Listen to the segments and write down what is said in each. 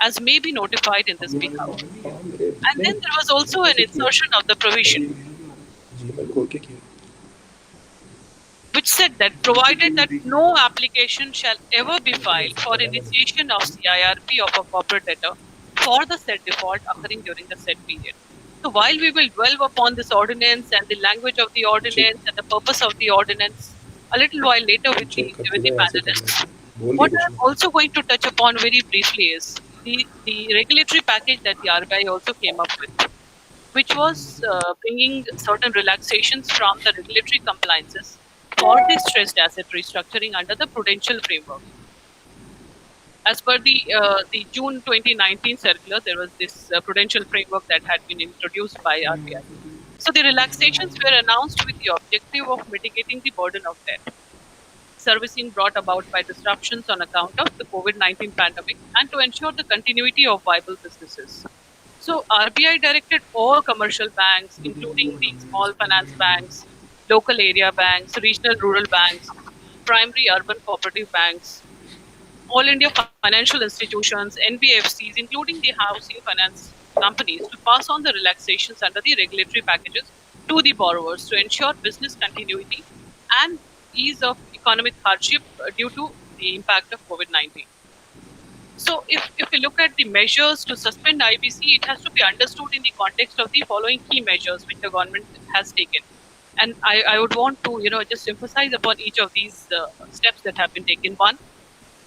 as may be notified in this behalf. And then there was also an insertion of the provision which said that provided that no application shall ever be filed for initiation of CIRP of a corporate debtor for the said default occurring during the said period. So while we will dwell upon this ordinance and the language of the ordinance and the purpose of the ordinance a little while later with the panelists, what I'm also going to touch upon very briefly is the regulatory package that the RBI also came up with, which was bringing certain relaxations from the regulatory compliances for the stressed asset restructuring under the prudential framework. As per the June 2019 circular, there was this prudential framework that had been introduced by RBI. So the relaxations were announced with the objective of mitigating the burden of debt servicing brought about by disruptions on account of the COVID-19 pandemic and to ensure the continuity of viable businesses. So RBI directed all commercial banks, including the small finance banks, local area banks, regional rural banks, primary urban cooperative banks, all India financial institutions, NBFCs, including the housing finance companies, to pass on the relaxations under the regulatory packages to the borrowers to ensure business continuity and ease of economic hardship due to the impact of COVID-19. So, if we look at the measures to suspend IBC, it has to be understood in the context of the following key measures which the government has taken. And I would want to, just emphasize upon each of these steps that have been taken. One,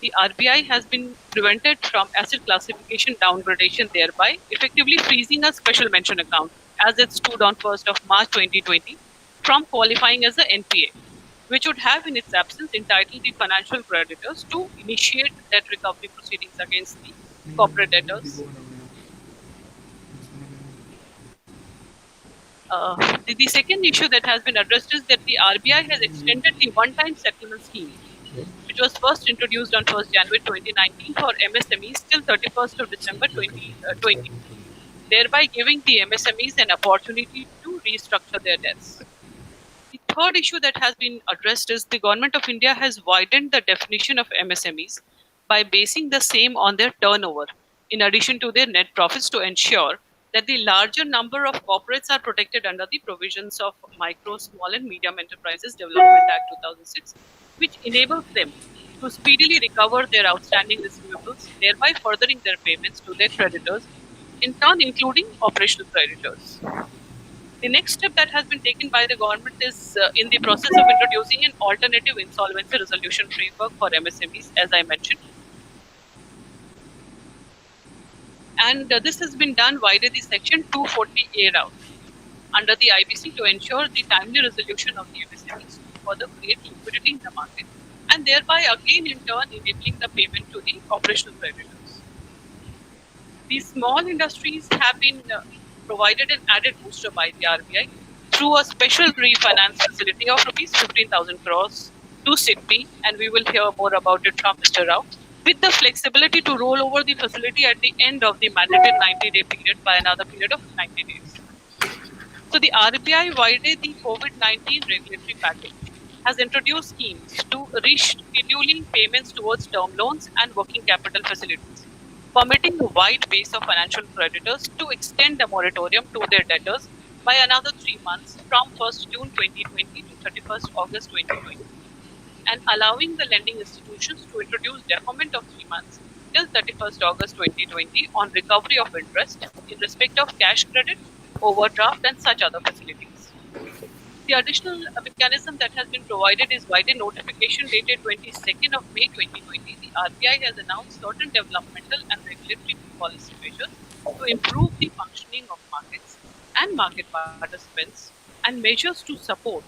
the RBI has been prevented from asset classification downgradation, thereby effectively freezing a special mention account as it stood on 1st of March 2020 from qualifying as a NPA, which would have in its absence entitled the financial creditors to initiate debt recovery proceedings against the corporate debtors. The second issue that has been addressed is that the RBI has extended the one-time settlement scheme, which was first introduced on 1st January 2019 for MSMEs till 31st of December 2020, thereby giving the MSMEs an opportunity to restructure their debts. The third issue that has been addressed is the Government of India has widened the definition of MSMEs by basing the same on their turnover, in addition to their net profits, to ensure that the larger number of corporates are protected under the provisions of Micro, Small and Medium Enterprises Development Act 2006, which enables them to speedily recover their outstanding receivables, thereby furthering their payments to their creditors, in turn including operational creditors. The next step that has been taken by the government is in the process of introducing an alternative insolvency resolution framework for MSMEs, as I mentioned. And this has been done via the Section 240A route under the IBC to ensure the timely resolution of the MSMEs to further create liquidity in the market and thereby again in turn enabling the payment to the operational creditors. These small industries have been provided an added booster by the RBI through a special refinance facility of rupees 15,000 crores to SIDBI, and we will hear more about it from Mr. Rao, with the flexibility to roll over the facility at the end of the mandated 90-day period by another period of 90 days. So the RBI, via the COVID-19 regulatory package, has introduced schemes to rescheduling payments towards term loans and working capital facilities, permitting a wide base of financial creditors to extend the moratorium to their debtors by another 3 months from 1st June 2020 to 31st August 2020, and allowing the lending institutions to introduce deferment of 3 months till 31st August 2020 on recovery of interest in respect of cash credit, overdraft, and such other facilities. The additional mechanism that has been provided is by the notification dated 22nd of May 2020. The RBI has announced certain developmental and regulatory policy measures to improve the functioning of markets and market participants and measures to support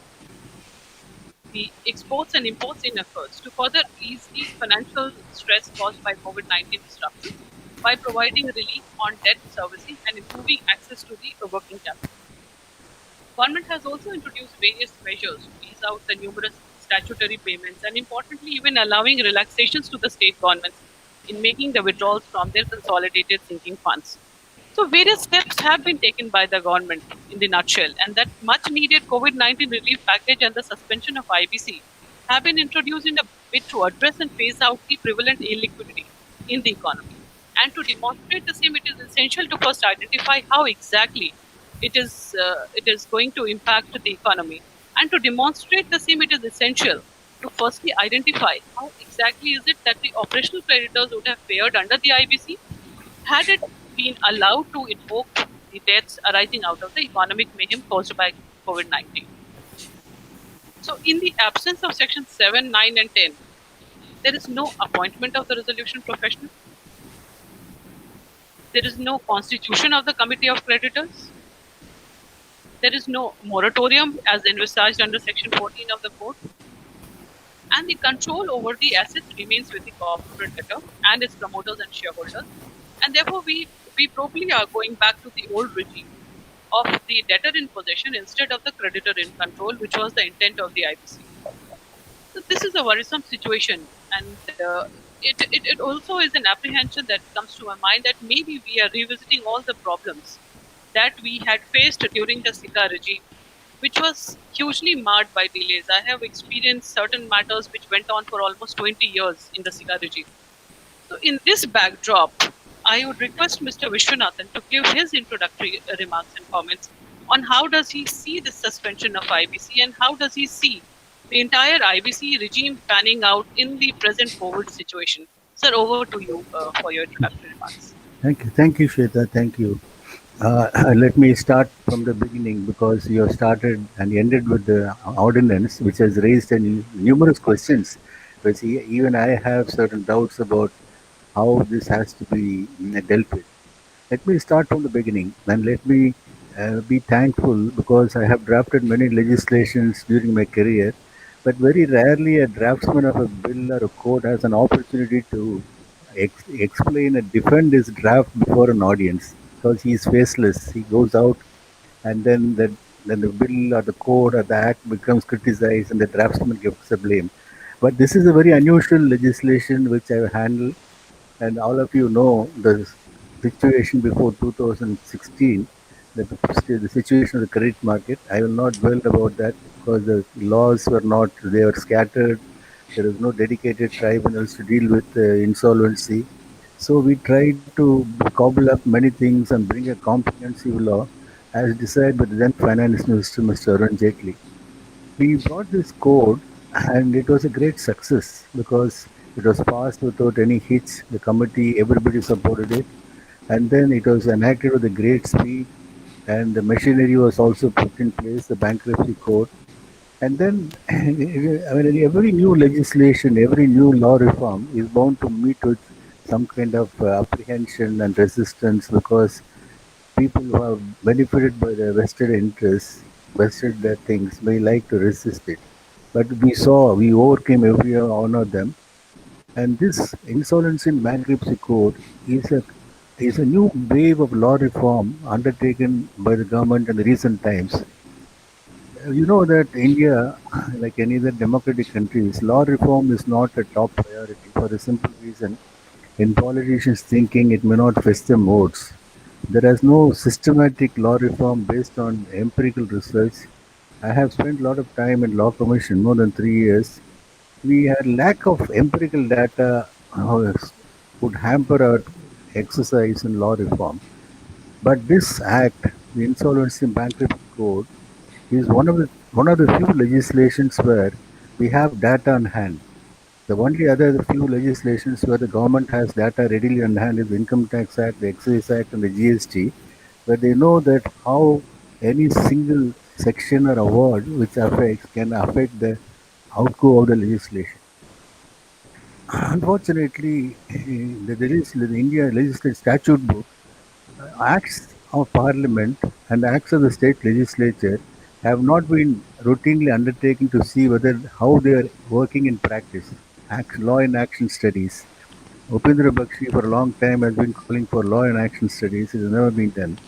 the exports and imports in efforts to further ease the financial stress caused by COVID-19 disruptions by providing relief on debt servicing and improving access to the working capital. Government has also introduced various measures to ease out the numerous statutory payments and importantly even allowing relaxations to the state governments in making the withdrawals from their consolidated sinking funds. So various steps have been taken by the government in the nutshell, and that much needed COVID-19 relief package and the suspension of IBC have been introduced in a bid to address and phase out the prevalent illiquidity in the economy. And to demonstrate the same, it is essential to first identify how exactly it is going to impact the economy. And to demonstrate the same, it is essential to firstly identify how exactly is it that the operational creditors would have fared under the IBC had it been allowed to invoke the debts arising out of the economic mayhem caused by COVID 19. So, in the absence of Section 7, 9, and 10, there is no appointment of the resolution professional. There is no constitution of the Committee of Creditors. There is no moratorium as envisaged under Section 14 of the Code. And the control over the assets remains with the corporate debtor and its promoters and shareholders. And therefore, we probably are going back to the old regime of the debtor in possession instead of the creditor in control, which was the intent of the IBC. So this is a worrisome situation, and it also is an apprehension that comes to my mind that maybe we are revisiting all the problems that we had faced during the Sika regime, which was hugely marred by delays. I have experienced certain matters which went on for almost 20 years in the Sika regime. So, in this backdrop, I would request Mr. Vishwanathan to give his introductory remarks and comments on how does he see the suspension of IBC and how does he see the entire IBC regime panning out in the present COVID situation. Sir, over to you for your introductory remarks. Thank you, Shweta. Thank you. Let me start from the beginning because you have started and ended with the ordinance, which has raised numerous questions. Which even I have certain doubts about how this has to be dealt with. Let me start from the beginning and let me be thankful because I have drafted many legislations during my career, but very rarely a draftsman of a bill or a code has an opportunity to explain and defend his draft before an audience because he is faceless. He goes out and then the bill or the code or the act becomes criticized and the draftsman gets the blame. But this is a very unusual legislation which I have handled, and all of you know the situation before 2016, the situation of the credit market. I will not dwell about that because the laws were not, they were scattered. There is no dedicated tribunals to deal with insolvency. So we tried to cobble up many things and bring a comprehensive law as decided by the then Finance Minister, Mr. Arun Jaitley. We brought this code and it was a great success because it was passed without any hitch. The committee, everybody supported it. And then it was enacted with a great speed, and the machinery was also put in place, the bankruptcy code. And then, I mean, every new legislation, every new law reform is bound to meet with some kind of apprehension and resistance because people who have benefited by the vested interests, vested their things, may like to resist it. But we overcame every one of them. And this insolvency and bankruptcy code is a new wave of law reform undertaken by the government in the recent times. You know that India, like any other democratic countries, law reform is not a top priority for the simple reason in politicians' thinking it may not fetch them votes. There is no systematic law reform based on empirical research. I have spent a lot of time in law commission, more than 3 years. We had lack of empirical data would hamper our exercise in law reform. But this act, the Insolvency and Bankruptcy Code, is one of the few legislations where we have data on hand. The only other few legislations where the government has data readily on hand is the Income Tax Act, the Excise Act, and the GST, where they know that how any single section or a word which affects can affect the outgo of the legislation. Unfortunately, the India Legislative Statute Book, acts of Parliament and acts of the state legislature have not been routinely undertaken to see whether how they are working in practice. Law and action studies. Upendra Bakshi for a long time has been calling for law and action studies. It has never been done.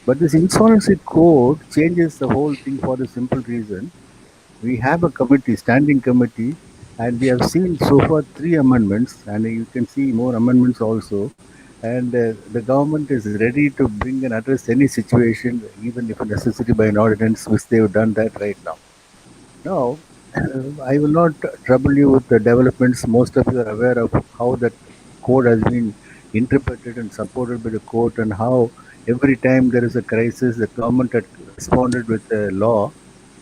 But this insolvency code changes the whole thing for the simple reason we have a committee, standing committee, and we have seen so far 3 amendments, and you can see more amendments also. And the government is ready to bring and address any situation, even if necessary by an ordinance, which they have done that right now. Now, I will not trouble you with the developments. Most of you are aware of how that code has been interpreted and supported by the court, and how every time there is a crisis, the government had responded with a law,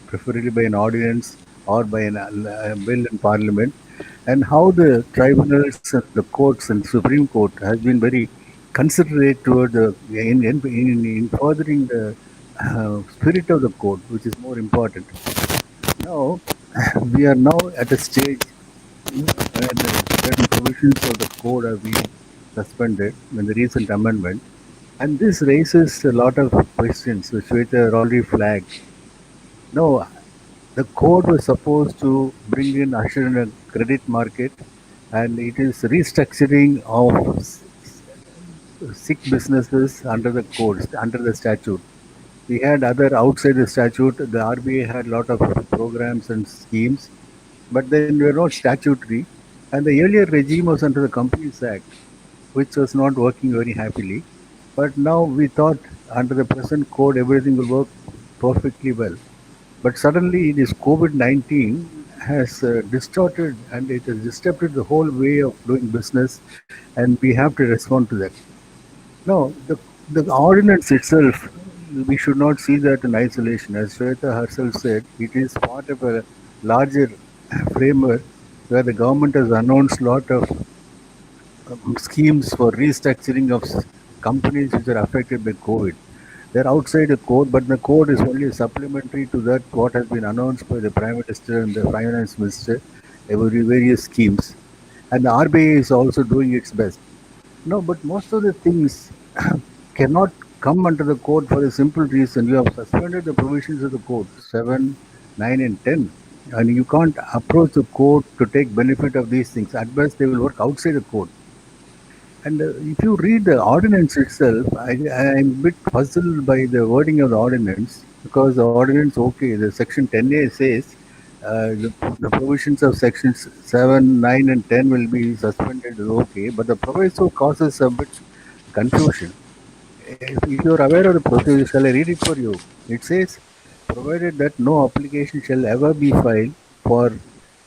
preferably by an ordinance or by a bill in parliament, and how the tribunals and the courts and Supreme Court has been very considerate toward in furthering the spirit of the court, which is more important. Now, we are now at a stage where certain provisions of the code have been suspended in the recent amendment, and this raises a lot of questions which Shweta already flagged. Now, the code was supposed to bring in usher in a credit market, and it is restructuring of sick businesses under the codes, under the statute. We had other outside the statute. The RBI had a lot of programs and schemes, but then were not statutory. And the earlier regime was under the Companies Act, which was not working very happily. But now we thought under the present code everything will work perfectly well. But suddenly this COVID-19 has distorted and it has disrupted the whole way of doing business, and we have to respond to that. No, the ordinance itself, we should not see that in isolation. As Shweta herself said, it is part of a larger framework where the government has announced a lot of schemes for restructuring of companies which are affected by COVID. They're outside the code, but the code is only supplementary to that what has been announced by the Prime Minister and the Finance Minister about various schemes. And the RBI is also doing its best. No, but most of the things cannot come under the code for a simple reason. You have suspended the provisions of the code 7, 9, and 10. And you can't approach the code to take benefit of these things. At best, they will work outside the code. And if you read the ordinance itself, I'm a bit puzzled by the wording of the ordinance, because the ordinance, okay, the section 10A says the provisions of sections 7, 9, and 10 will be suspended, okay, but the proviso causes a bit confusion. If you're aware of the procedure, shall I read it for you? It says, provided that no application shall ever be filed for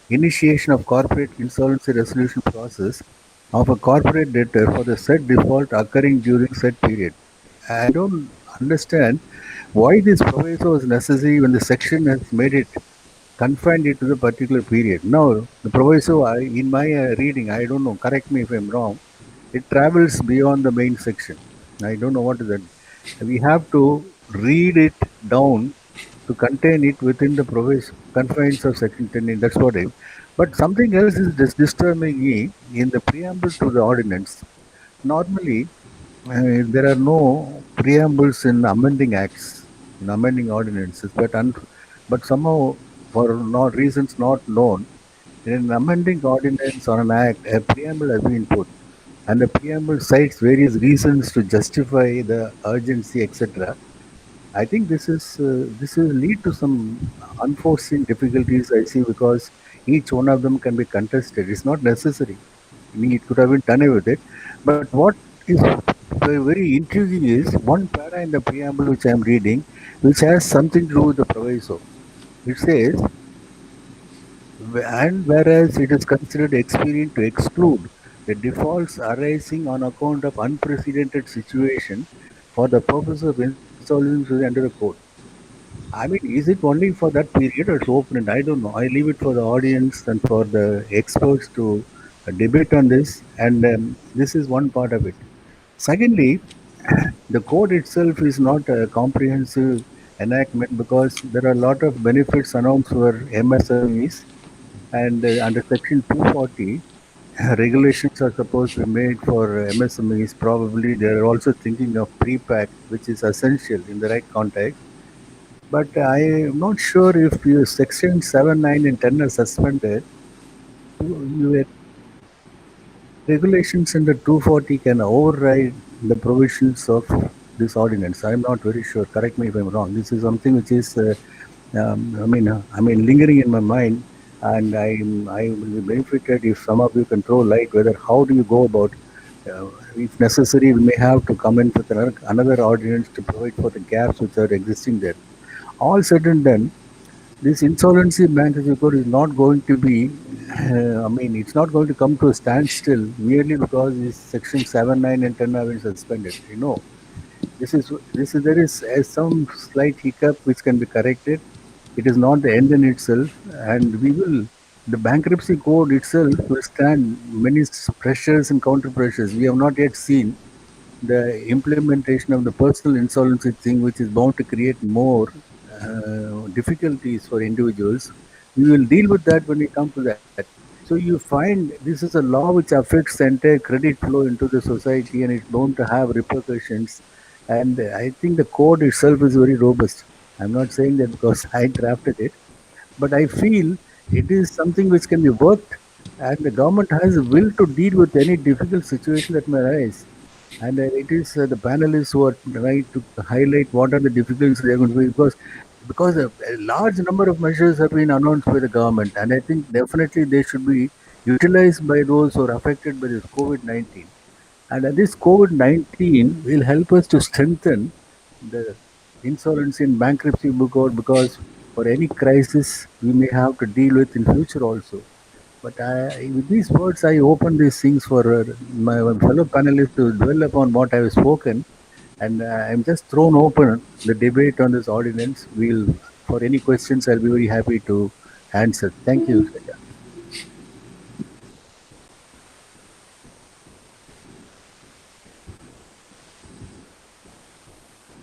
initiation of corporate insolvency resolution process of a corporate debtor for the said default occurring during said period. I don't understand why this proviso is necessary when the section has made it confined it to the particular period. Now, the proviso, in my reading, I don't know, correct me if I'm wrong, it travels beyond the main section. I don't know what is that. We have to read it down to contain it within the confines of section 10. That's what I. But something else is disturbing me in the preamble to the ordinance. Normally, there are no preambles in amending acts, in amending ordinances, but somehow, for not reasons not known, in an amending ordinance or an act, a preamble has been put, and the preamble cites various reasons to justify the urgency, etc. I think this will lead to some unforeseen difficulties. I see, because each one of them can be contested. It's not necessary. I mean, it could have been done away with it. But what is very intriguing is one para in the preamble which I am reading, which has something to do with the proviso. It says, and whereas it is considered expedient to exclude the defaults arising on account of unprecedented situation for the purpose of insolvency under the code. I mean, is it only for that period or it's open? I don't know. I leave it for the audience and for the experts to debate on this. And this is one part of it. Secondly, the code itself is not a comprehensive enactment, because there are a lot of benefits announced for MSMEs. And under Section 240, regulations are supposed to be made for MSMEs. Probably they are also thinking of pre-pack, which is essential in the right context. But I am not sure if your section 7, 9, and 10 are suspended. Your regulations under 240 can override the provisions of this ordinance. I am not very sure. Correct me if I'm wrong. This is something which is, lingering in my mind, and I will be benefited if some of you can throw light whether how do you go about. If necessary, we may have to come in with another ordinance to provide for the gaps which are existing there. All said and done, This insolvency bankruptcy code is not going to be, it's not going to come to a standstill merely because this section 7, 9, and 10 have been suspended. There is some slight hiccup which can be corrected. It is not the end in itself, and the bankruptcy code itself will stand many pressures and counter pressures. We have not yet seen the implementation of the personal insolvency thing, which is bound to create more difficulties for individuals. We will deal with that when we come to that. So you find this is a law which affects the entire credit flow into the society, and it's bound to have repercussions. And I think the code itself is very robust. I'm not saying that because I drafted it, but I feel it is something which can be worked, and the government has a will to deal with any difficult situation that may arise. And it is the panelists who are trying to highlight what are the difficulties they are going to face, because a large number of measures have been announced by the government, and I think definitely they should be utilized by those who are affected by this COVID-19. And this COVID-19 will help us to strengthen the insolvency and bankruptcy book out, because for any crisis we may have to deal with in future also. But with these words, I open these things for my fellow panelists to dwell upon what I have spoken, and I'm just thrown open the debate on this ordinance. For any questions, I'll be very happy to answer. Thank you, Shreya.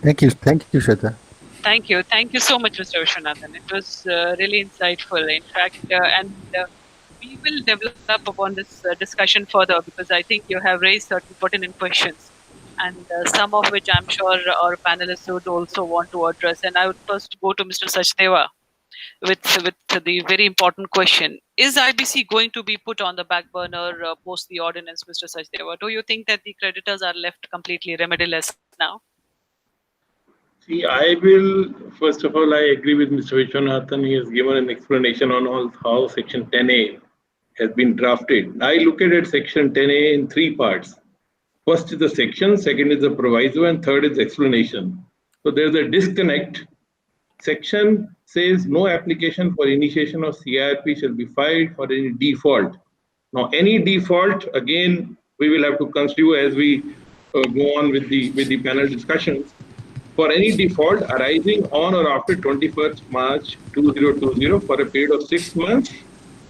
Thank you, Shweta. Thank you. Thank you so much, Mr. Vishwanathan. It was really insightful. In fact, we will develop upon this discussion further, because I think you have raised certain pertinent questions, and some of which I'm sure our panelists would also want to address. And I would first go to Mr. Sachdeva with the very important question: is IBC going to be put on the back burner post the ordinance, Mr. Sachdeva? Do you think that the creditors are left completely remediless now? See, I will, first of all, I agree with Mr. Vishwanathan. He has given an explanation on how Section 10A has been drafted. I look at it, Section 10A in three parts. First is the section, second is the proviso, and third is explanation. So there's a disconnect. Section says no application for initiation of CIRP shall be filed for any default. Now, any default, again, we will have to consider as we go on with the panel discussions. For any default arising on or after 21st March 2020 for a period of 6 months,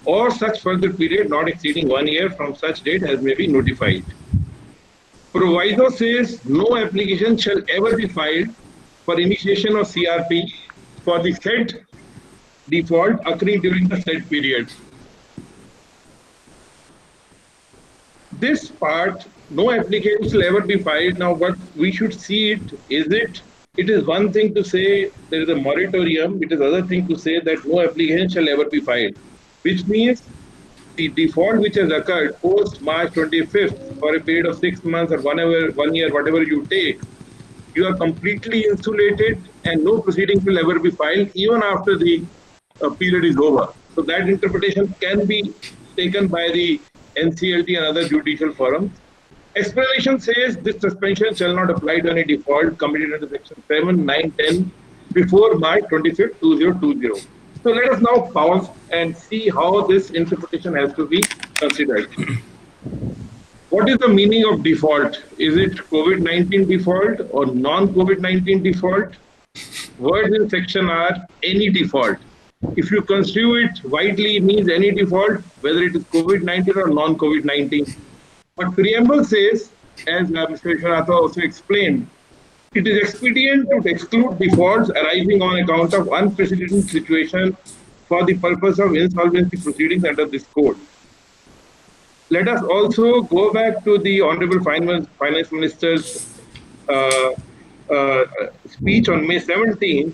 or such further period not exceeding 1 year from such date as may be notified. Proviso says no application shall ever be filed for initiation of CRP for the said default occurring during the said period. This part, no application shall ever be filed. Now, what we should see it is one thing to say there is a moratorium, it is other thing to say that no application shall ever be filed, which means the default which has occurred post March 25th for a period of 6 months or 1 year, whatever you take, you are completely insulated and no proceedings will ever be filed even after the period is over. So that interpretation can be taken by the NCLT and other judicial forums. Explanation says this suspension shall not apply to any default committed under Section 7, 9, 10 before March 25th, 2020. So let us now pause and see how this interpretation has to be considered. What is the meaning of default? Is it COVID-19 default or non-COVID-19 default? Words in section are any default. If you construe it widely, it means any default, whether it is COVID-19 or non-COVID-19. But preamble says, as Mr. Vishwanathan also explained, it is expedient to exclude defaults arising on account of unprecedented situation for the purpose of insolvency proceedings under this code. Let us also go back to the Honorable Finance Minister's speech on May 17th,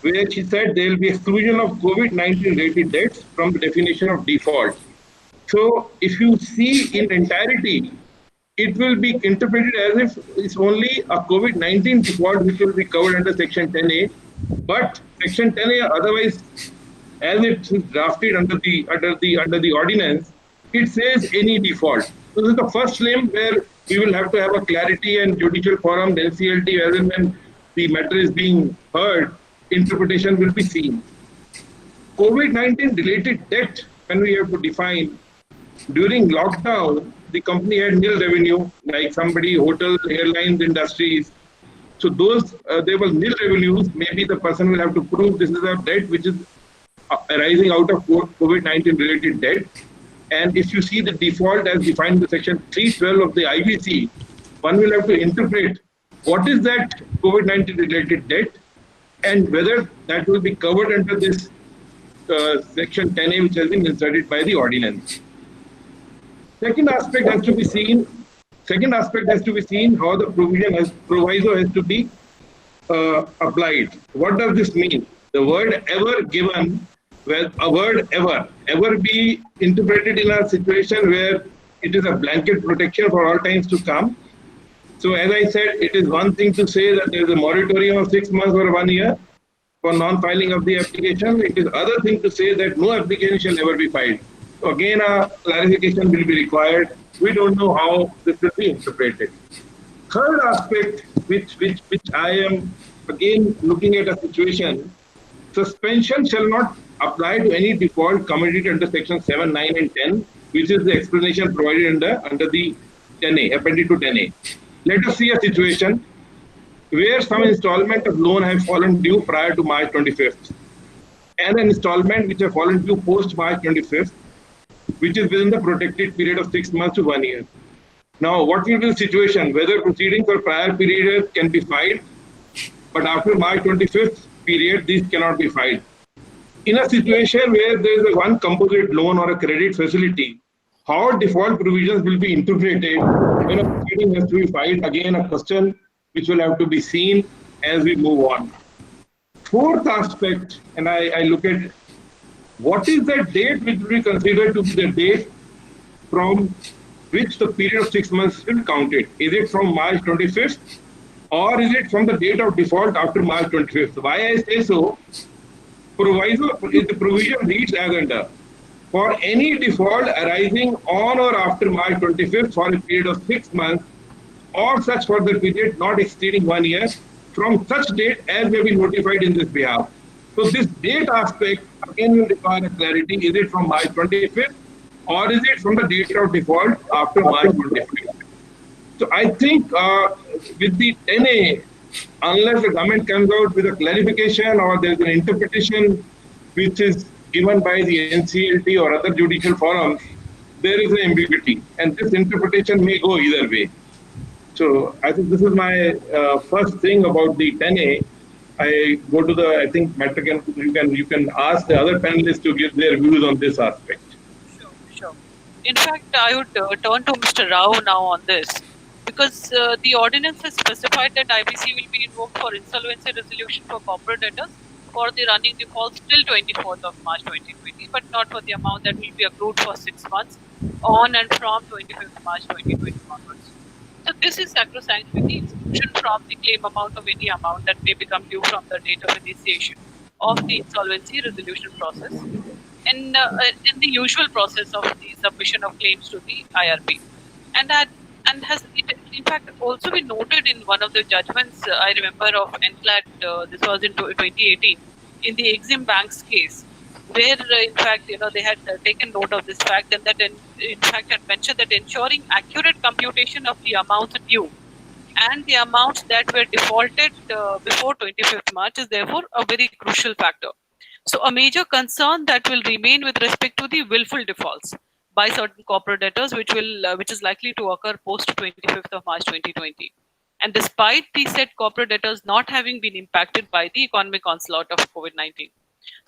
where she said there will be exclusion of COVID-19 related debts from the definition of default. So if you see in entirety, it will be interpreted as if it's only a COVID-19 default which will be covered under Section 10A, but Section 10A otherwise, as it is drafted under the ordinance, it says any default. So this is the first limb where we will have to have a clarity and judicial forum, the NCLT, as and when the matter is being heard, interpretation will be seen. COVID-19 related debt, when we have to define, during lockdown, the company had nil revenue, like somebody, hotels, airlines, industries. So those, there was nil revenues. Maybe the person will have to prove this is a debt which is arising out of COVID-19 related debt. And if you see the default as defined in section 312 of the IBC, one will have to interpret what is that COVID-19 related debt and whether that will be covered under this section 10A, which has been inserted by the ordinance. Second aspect has to be seen. Second aspect has to be seen how the proviso has to be applied. What does this mean? The word ever given, well, a word ever be interpreted in a situation where it is a blanket protection for all times to come. So as I said, it is one thing to say that there is a moratorium of 6 months or 1 year for non-filing of the application. It is other thing to say that no application shall ever be filed. So again, a clarification will be required. We don't know how this will be interpreted. Third aspect, which I am again looking at a situation, suspension shall not apply to any default committed under section 7, 9, and 10, which is the explanation provided under the 10A, appended to 10A. Let us see a situation where some installment of loan have fallen due prior to March 25th and an installment which have fallen due post March 25th, which is within the protected period of 6 months to 1 year. Now, what will be the situation? Whether proceedings for prior period can be filed, but after March 25th period, these cannot be filed. In a situation where there is a one composite loan or a credit facility, how default provisions will be interpreted when a proceeding has to be filed? Again, a question which will have to be seen as we move on. Fourth aspect, and I look at what is the date which will be considered to be the date from which the period of 6 months will be counted. Is it from March 25th or is it from the date of default after March 25th? Why I say so, proviso is the provision reads as under. For any default arising on or after March 25th for a period of 6 months or such further period not exceeding 1 year from such date as may be notified in this behalf. So this date aspect again will require a clarity. Is it from March 25th or is it from the date of default after March 25th? So I think with the 10A, unless the government comes out with a clarification or there's an interpretation which is given by the NCLT or other judicial forums, there is an ambiguity, and this interpretation may go either way. So I think this is my first thing about the 10A. I go to the, I think, Matrican, you can ask the other panelists to give their views on this aspect. Sure, sure. In fact, I would turn to Mr. Rao now on this because the ordinance has specified that IBC will be invoked for insolvency resolution for corporate debtors for the running defaults till 24th of March 2020, but not for the amount that will be accrued for 6 months on and from 25th March 2020 onwards. So this is sacrosanct with the exclusion from the claim amount of any amount that may become due from the date of initiation of the insolvency resolution process in the usual process of the submission of claims to the IRP. And has it in fact also been noted in one of the judgments I remember of NCLAT, this was in 2018, in the Exim Bank's case, where in fact they had taken note of this fact and that in fact had mentioned that ensuring accurate computation of the amounts due and the amounts that were defaulted before 25th March is therefore a very crucial factor. So a major concern that will remain with respect to the willful defaults by certain corporate debtors, which is likely to occur post 25th of March 2020. And despite the said corporate debtors not having been impacted by the economic onslaught of COVID-19.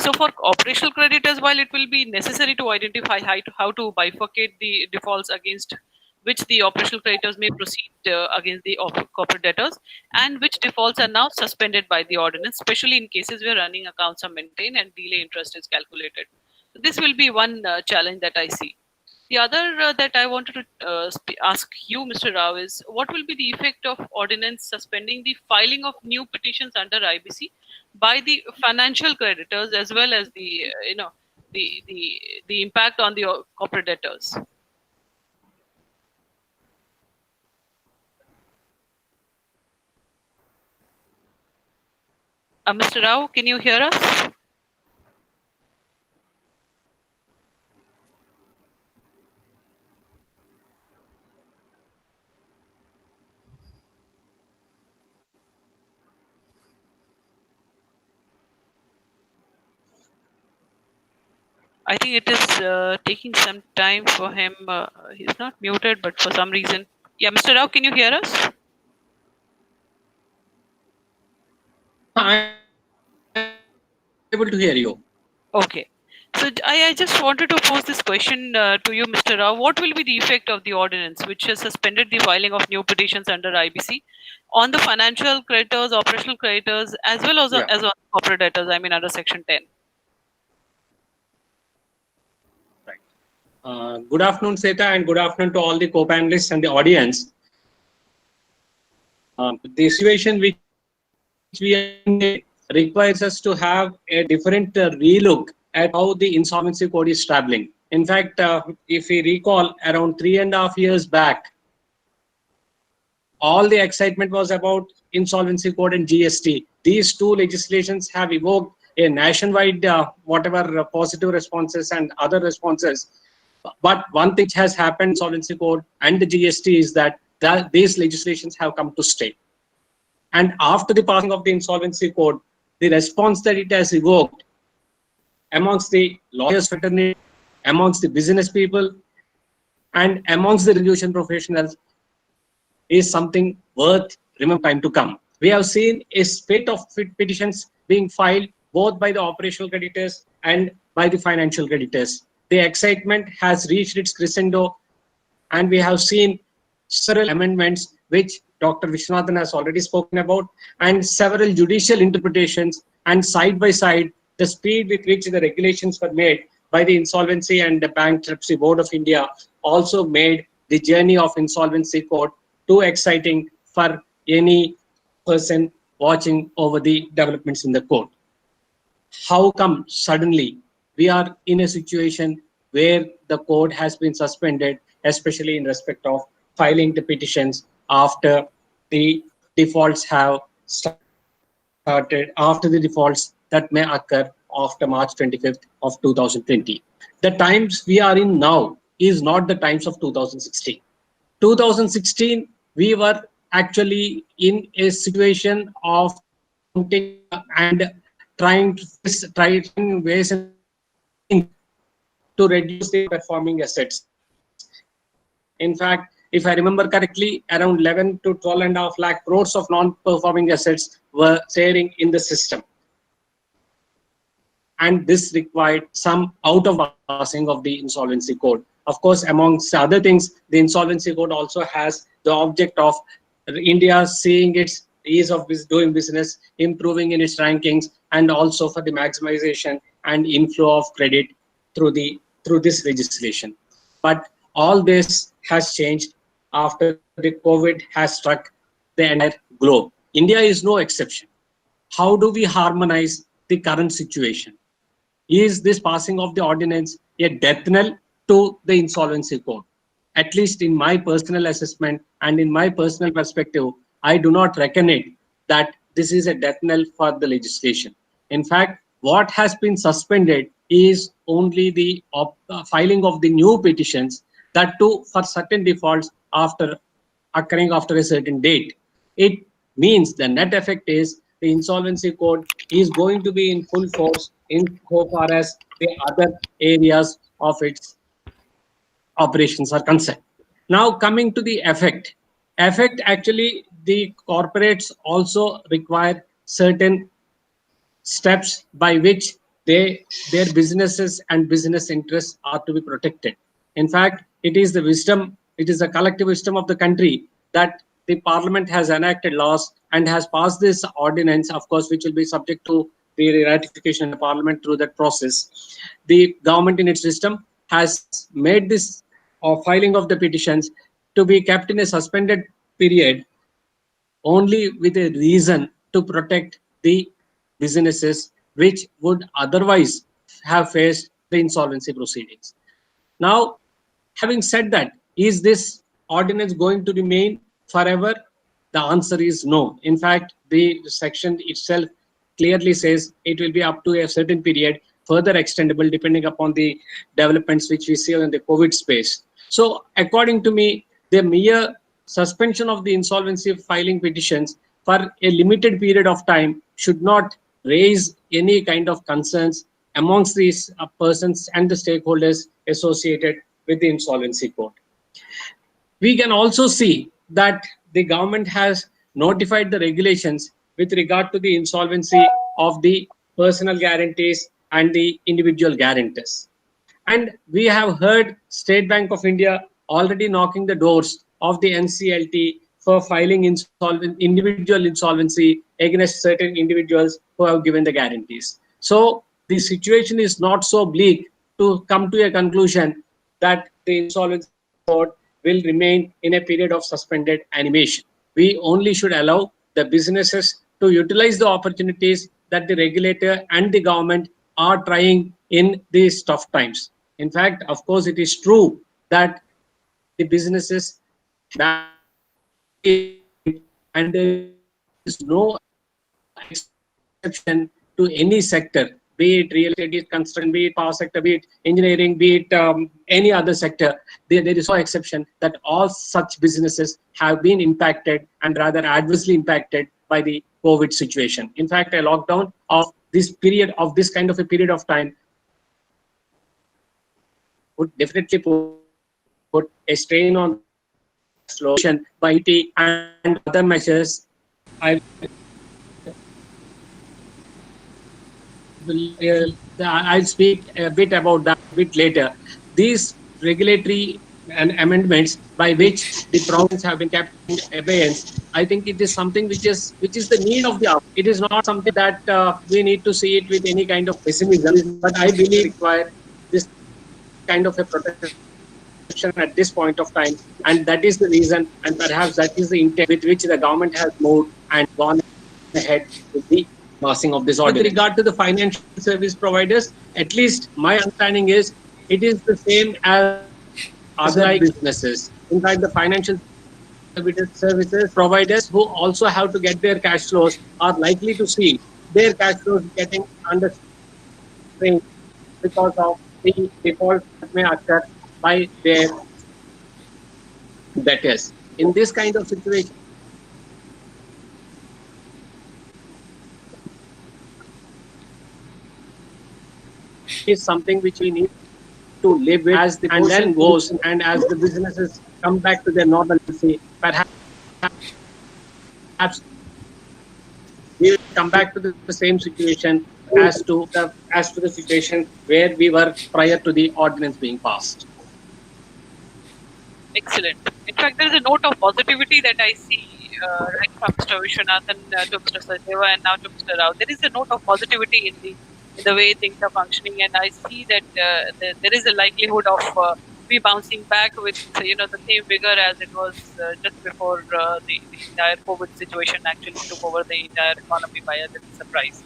So for operational creditors, while it will be necessary to identify how to bifurcate the defaults against which the operational creditors may proceed against the corporate debtors and which defaults are now suspended by the ordinance, especially in cases where running accounts are maintained and delay interest is calculated. So this will be one challenge that I see. The other that I wanted to ask you, Mr. Rao, is what will be the effect of ordinance suspending the filing of new petitions under IBC by the financial creditors as well as the the impact on the corporate debtors? Mr. Rao, can you hear us? I think it is taking some time for him. He's not muted, but for some reason. Yeah, Mr. Rao, can you hear us? I'm able to hear you. Okay. So I just wanted to pose this question to you, Mr. Rao. What will be the effect of the ordinance which has suspended the filing of new petitions under IBC on the financial creditors, operational creditors, as well Yeah. as on corporate debtors, I mean under Section 10? Right. Good afternoon, Seta, and good afternoon to all the co-panelists and the audience. The situation which we are in requires us to have a different relook at how the insolvency code is traveling. In fact, if we recall, around 3.5 years back, all the excitement was about insolvency code and GST. These two legislations have evoked a nationwide whatever positive responses and other responses. But one thing has happened, insolvency code and the GST, is that these legislations have come to stay. And after the passing of the insolvency code, the response that it has evoked amongst the lawyers fraternity, amongst the business people, and amongst the resolution professionals is something worth remembering time to come. We have seen a spate of petitions being filed both by the operational creditors and by the financial creditors. The excitement has reached its crescendo, and we have seen several amendments which Dr. Vishwanathan has already spoken about, and several judicial interpretations, and side by side, the speed with which the regulations were made by the Insolvency and the Bankruptcy Board of India also made the journey of insolvency code too exciting for any person watching over the developments in the code. How come suddenly we are in a situation where the code has been suspended, especially in respect of filing the petitions after the defaults have started, after the defaults that may occur after March 25th of 2020. The times we are in now is not the times of 2016. 2016, we were actually in a situation of and trying ways to reduce the performing assets. In fact, if I remember correctly, around 11 to 12.5 lakh crores of non-performing assets were sharing in the system. And this required some out of passing of the insolvency code. Of course, amongst other things, the insolvency code also has the object of India seeing its ease of doing business, improving in its rankings, and also for the maximization and inflow of credit through this legislation. But all this has changed after the COVID has struck the entire globe. India is no exception. How do we harmonize the current situation? Is this passing of the ordinance a death knell to the insolvency code? At least in my personal assessment and in my personal perspective, I do not reckon it that this is a death knell for the legislation. In fact, what has been suspended is only the filing of the new petitions, that too for certain defaults occurring after a certain date. It means the net effect is the insolvency code is going to be in full force in so far as the other areas of its operations are concerned. Now coming to the effect actually the corporates also require certain steps by which their businesses and business interests are to be protected. In fact, it is the collective wisdom of the country that the parliament has enacted laws and has passed this ordinance, of course, which will be subject to the ratification in the parliament through that process. The government in its wisdom has made this filing of the petitions to be kept in a suspended period only with a reason to protect the businesses which would otherwise have faced the insolvency proceedings. Now, having said that, is this ordinance going to remain forever? The answer is no. In fact, the section itself clearly says it will be up to a certain period, further extendable depending upon the developments which we see in the COVID space. So, according to me, the mere suspension of the insolvency filing petitions for a limited period of time should not raise any kind of concerns amongst these persons and the stakeholders associated with the insolvency code. We can also see that the government has notified the regulations with regard to the insolvency of the personal guarantees and the individual guarantors. And we have heard State Bank of India already knocking the doors of the NCLT for filing individual insolvency against certain individuals who have given the guarantees. So the situation is not so bleak to come to a conclusion that the insolvency code will remain in a period of suspended animation. We only should allow the businesses to utilize the opportunities that the regulator and the government are trying in these tough times. In fact, of course, it is true that the businesses and there is no exception to any sector, be it real estate, construction, be it power sector, be it engineering, be it any other sector. There is no exception that all such businesses have been impacted and rather adversely impacted by the COVID situation. In fact, a lockdown of this period, of this kind of a period of time, would definitely put a strain on slogan by IT and other measures. I'll speak a bit about that a bit later. These regulatory and amendments by which the problems have been kept in abeyance, I think it is something which is the need of the hour. It is not something that we need to see it with any kind of pessimism, but I believe require this kind of a protection at this point of time, and that is the reason, and perhaps that is the intent with which the government has moved and gone ahead with the passing of this order. With regard to the financial service providers, at least my understanding is it is the same as other businesses. In fact, the financial services providers who also have to get their cash flows are likely to see their cash flows getting under strain because of the default that may occur by their debtors. In this kind of situation, is something which we need to live with as the and then goes, and as the businesses come back to their normalcy, perhaps we will come back to the same situation as to the situation where we were prior to the ordinance being passed. Excellent. In fact, there is a note of positivity that I see right from Mr. Vishwanathan to Mr. Sachdeva and now to Mr. Rao. There is a note of positivity in the way things are functioning, and I see that there is a likelihood of we bouncing back with the same vigor as it was just before the entire COVID situation actually took over the entire economy by a little surprise.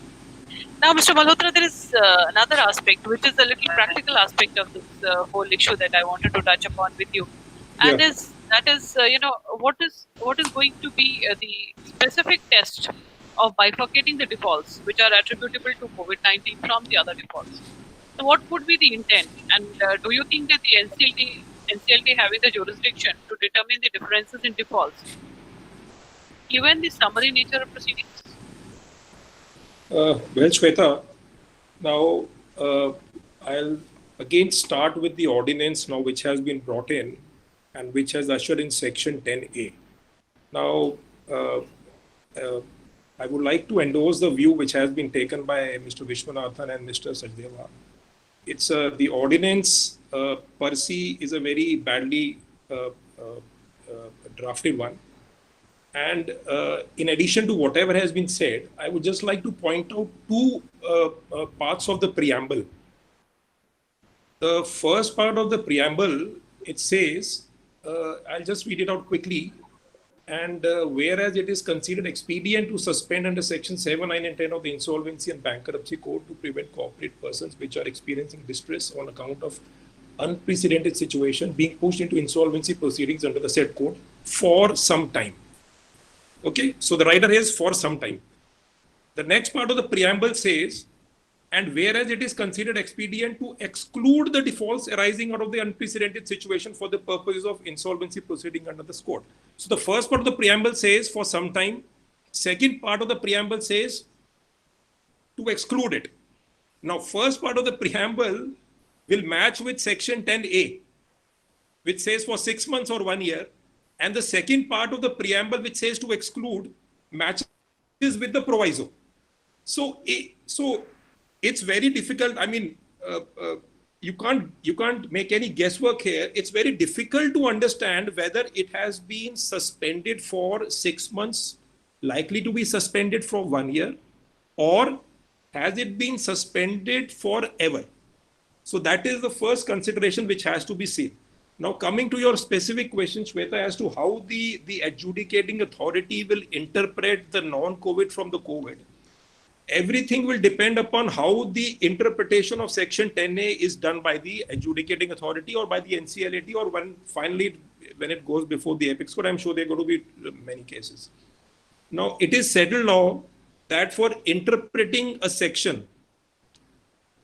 Now, Mr. Malhotra, there is another aspect, which is a little practical aspect of this whole issue that I wanted to touch upon with you, and that is what is going to be the specific test of bifurcating the defaults which are attributable to COVID-19 from the other defaults. So, what would be the intent, and do you think that the NCLT having the jurisdiction to determine the differences in defaults, given the summary nature of proceedings? Well, Shweta, now I'll again start with the ordinance now which has been brought in and which has ushered in section 10A. Now, I would like to endorse the view which has been taken by Mr. Vishwanathan and Mr. Sachdeva. It's the ordinance per se is a very badly drafted one. And in addition to whatever has been said, I would just like to point out two parts of the preamble. The first part of the preamble, it says, I'll just read it out quickly. And whereas it is considered expedient to suspend under section 7, 9 and 10 of the Insolvency and Bankruptcy Code to prevent corporate persons which are experiencing distress on account of unprecedented situation being pushed into insolvency proceedings under the said code for some time. Okay, so the writer is for some time. The next part of the preamble says, and whereas it is considered expedient to exclude the defaults arising out of the unprecedented situation for the purposes of insolvency proceeding under this code. So the first part of the preamble says for some time. Second part of the preamble says to exclude it. Now, first part of the preamble will match with section 10A, which says for 6 months or 1 year. And the second part of the preamble, which says to exclude, matches with the proviso. So it's very difficult. I mean, you can't make any guesswork here. It's very difficult to understand whether it has been suspended for 6 months, likely to be suspended for 1 year, or has it been suspended forever? So that is the first consideration which has to be seen. Now, coming to your specific question, Shweta, as to how the adjudicating authority will interpret the non-COVID from the COVID, everything will depend upon how the interpretation of Section 10A is done by the adjudicating authority or by the NCLAT, or when it goes before the Apex Court. I'm sure there are going to be many cases. Now, it is settled law that for interpreting a section,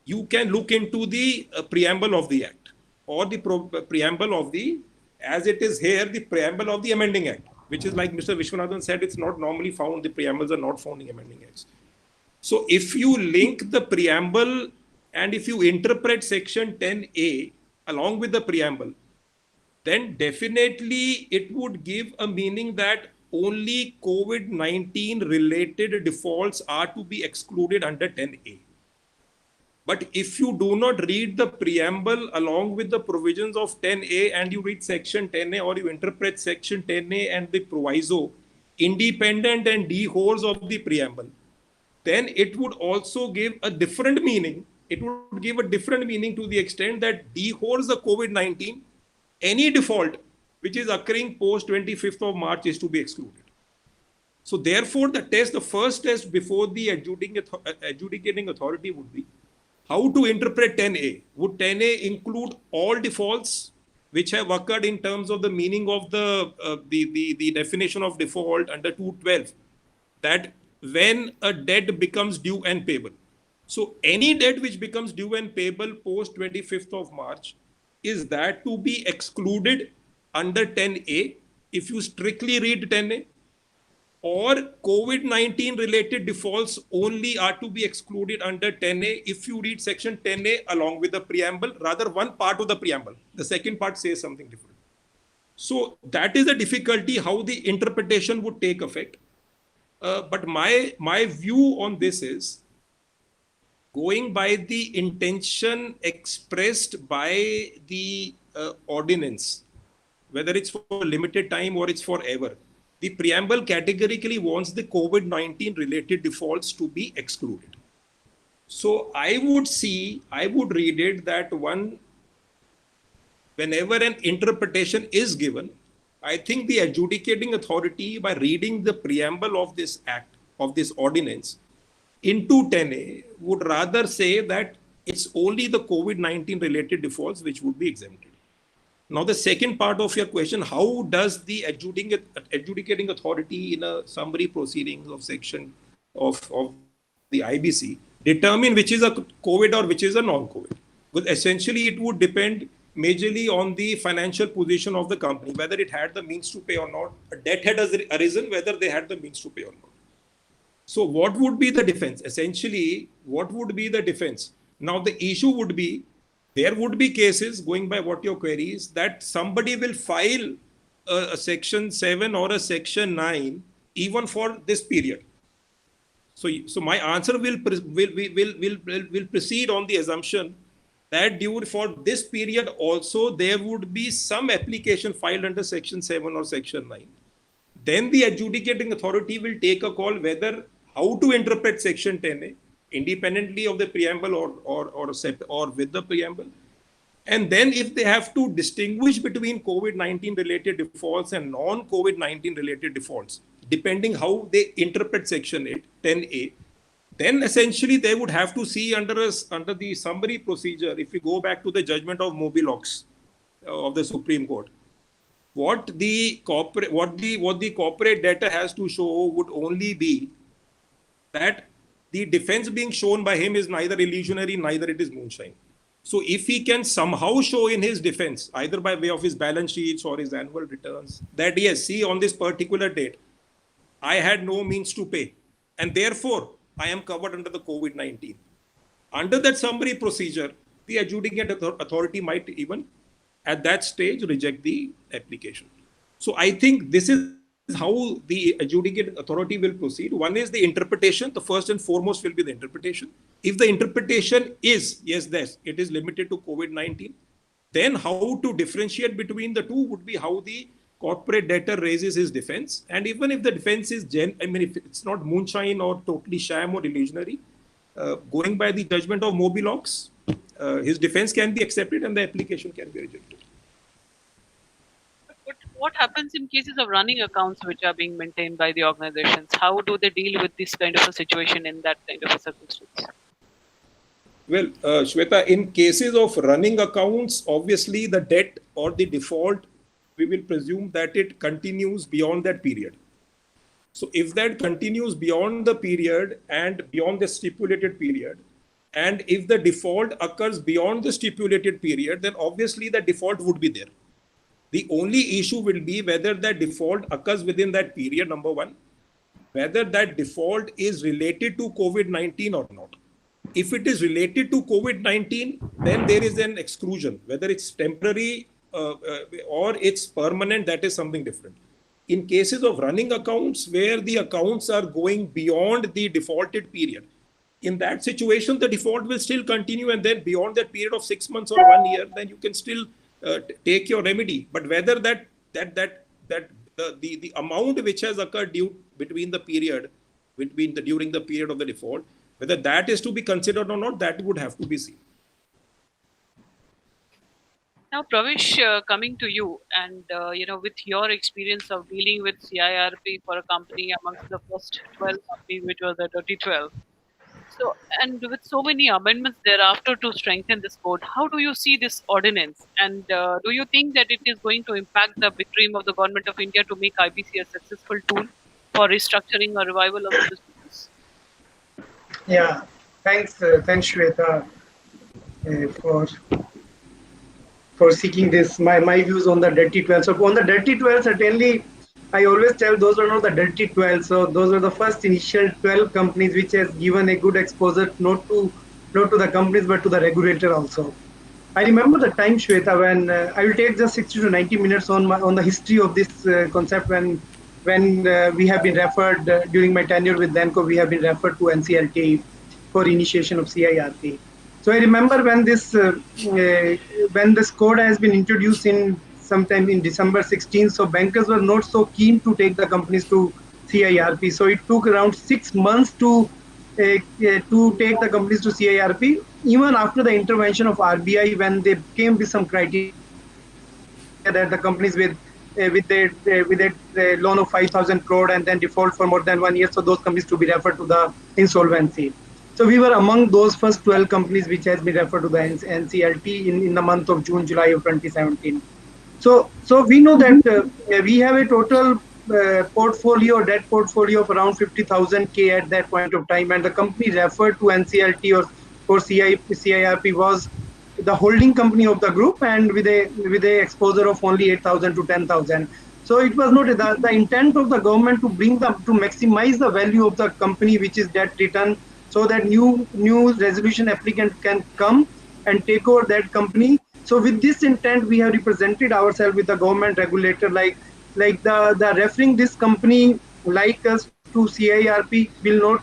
you can look into the preamble of the Act, or the preamble of the, as it is here, the preamble of the amending Act, which is, like Mr. Vishwanathan said, it's not normally found, the preambles are not found in amending Acts. So if you link the preamble and if you interpret section 10A along with the preamble, then definitely it would give a meaning that only COVID-19 related defaults are to be excluded under 10A. But if you do not read the preamble along with the provisions of 10A and you read section 10A, or you interpret section 10A and the proviso independent and dehors of the preamble, then it would also give a different meaning. It would give a different meaning to the extent that dehors the COVID-19, any default which is occurring post 25th of March is to be excluded. So therefore, the first test before the adjudicating authority would be how to interpret 10A. Would 10A include all defaults which have occurred in terms of the meaning of the definition of default under 212, that when a debt becomes due and payable. So any debt which becomes due and payable post 25th of March, is that to be excluded under 10A if you strictly read 10A? Or COVID-19 related defaults only are to be excluded under 10A if you read section 10A along with the preamble, rather one part of the preamble. The second part says something different. So that is a difficulty, how the interpretation would take effect. But my view on this is, going by the intention expressed by the ordinance, whether it's for limited time or it's forever, the preamble categorically wants the COVID-19 related defaults to be excluded. So I would read it that whenever an interpretation is given, I think the adjudicating authority, by reading the preamble of this act, of this ordinance, into 10A, would rather say that it's only the COVID-19 related defaults which would be exempted. Now, the second part of your question, how does the adjudicating authority in a summary proceedings of section of the IBC determine which is a COVID or which is a non-COVID? Because essentially it would depend majorly on the financial position of the company, whether it had the means to pay or not. A debt had arisen, whether they had the means to pay or not. So what would be the defense? Essentially, what would be the defense? Now, the issue would be, there would be cases, going by what your query is, that somebody will file a section 7 or a section 9 even for this period. So my answer will proceed on the assumption that for this period also there would be some application filed under section 7 or section 9. Then the adjudicating authority will take a call whether how to interpret section 10A independently of the preamble or with the preamble. And then if they have to distinguish between COVID-19 related defaults and non-COVID-19 related defaults, depending how they interpret section 10A, then essentially they would have to see under the summary procedure, if we go back to the judgment of Mobilox of the Supreme Court, what the corporate debtor has to show would only be that the defense being shown by him is neither illusionary, neither it is moonshine. So if he can somehow show in his defense, either by way of his balance sheets or his annual returns, that yes, see, on this particular date, I had no means to pay, and therefore I am covered under the COVID-19. Under that summary procedure, the adjudicant authority might even at that stage reject the application. So I think this is how the adjudicant authority will proceed. One is the interpretation. The first and foremost will be the interpretation. If the interpretation is, yes, it is limited to COVID-19, then how to differentiate between the two would be how the corporate debtor raises his defense. And even if the defense is, if it's not moonshine or totally sham or illusionary, going by the judgment of Mobilox, his defense can be accepted and the application can be rejected. But what happens in cases of running accounts which are being maintained by the organizations? How do they deal with this kind of a situation in that kind of a circumstance? Well, Shweta, in cases of running accounts, obviously the debt or the default, we will presume that it continues beyond that period. So if that continues beyond the period and beyond the stipulated period, and if the default occurs beyond the stipulated period, then obviously the default would be there. The only issue will be whether that default occurs within that period, number one, whether that default is related to COVID-19 or not. If it is related to COVID-19, then there is an exclusion, whether it's temporary or it's permanent, that is something different. In cases of running accounts where the accounts are going beyond the defaulted period, in that situation, the default will still continue, and then beyond that period of 6 months or 1 year, then you can still take your remedy. But whether the amount which has occurred during the period of the default, whether that is to be considered or not, that would have to be seen. Now, Pravesh, coming to you, and with your experience of dealing with CIRP for a company amongst the first 12 companies, which was the Dirty 12. So, and with so many amendments thereafter to strengthen this code, how do you see this ordinance? And do you think that it is going to impact the big dream of the government of India to make IBC a successful tool for restructuring or revival of the business? Yeah, thanks Shweta, for seeking this. My views on the Dirty 12. So on the Dirty 12, certainly, I always tell those are not the Dirty 12. So those are the first initial 12 companies which has given a good exposure not to the companies but to the regulator also. I remember the time, Shweta, when I will take just 60 to 90 minutes on the history of this concept when we have been referred during my tenure with Denko, we have been referred to NCLT for initiation of CIRP. So I remember when this code has been introduced in sometime in December 16, so bankers were not so keen to take the companies to CIRP. So it took around 6 months to take the companies to CIRP, even after the intervention of RBI when they came with some criteria that the companies with a loan of 5,000 crore and then default for more than 1 year, so those companies to be referred to the insolvency. So we were among those first 12 companies which has been referred to the NCLT in the month of June, July of 2017. So we know that we have a total debt portfolio of around 50,000 K at that point of time, and the company referred to NCLT or CIRP was the holding company of the group and with a exposure of only 8,000 to 10,000. So it was not the intent of the government to maximize the value of the company which is debt return, so that new resolution applicant can come and take over that company. So with this intent, we have represented ourselves with the government regulator, like the referring this company like us to CIRP will not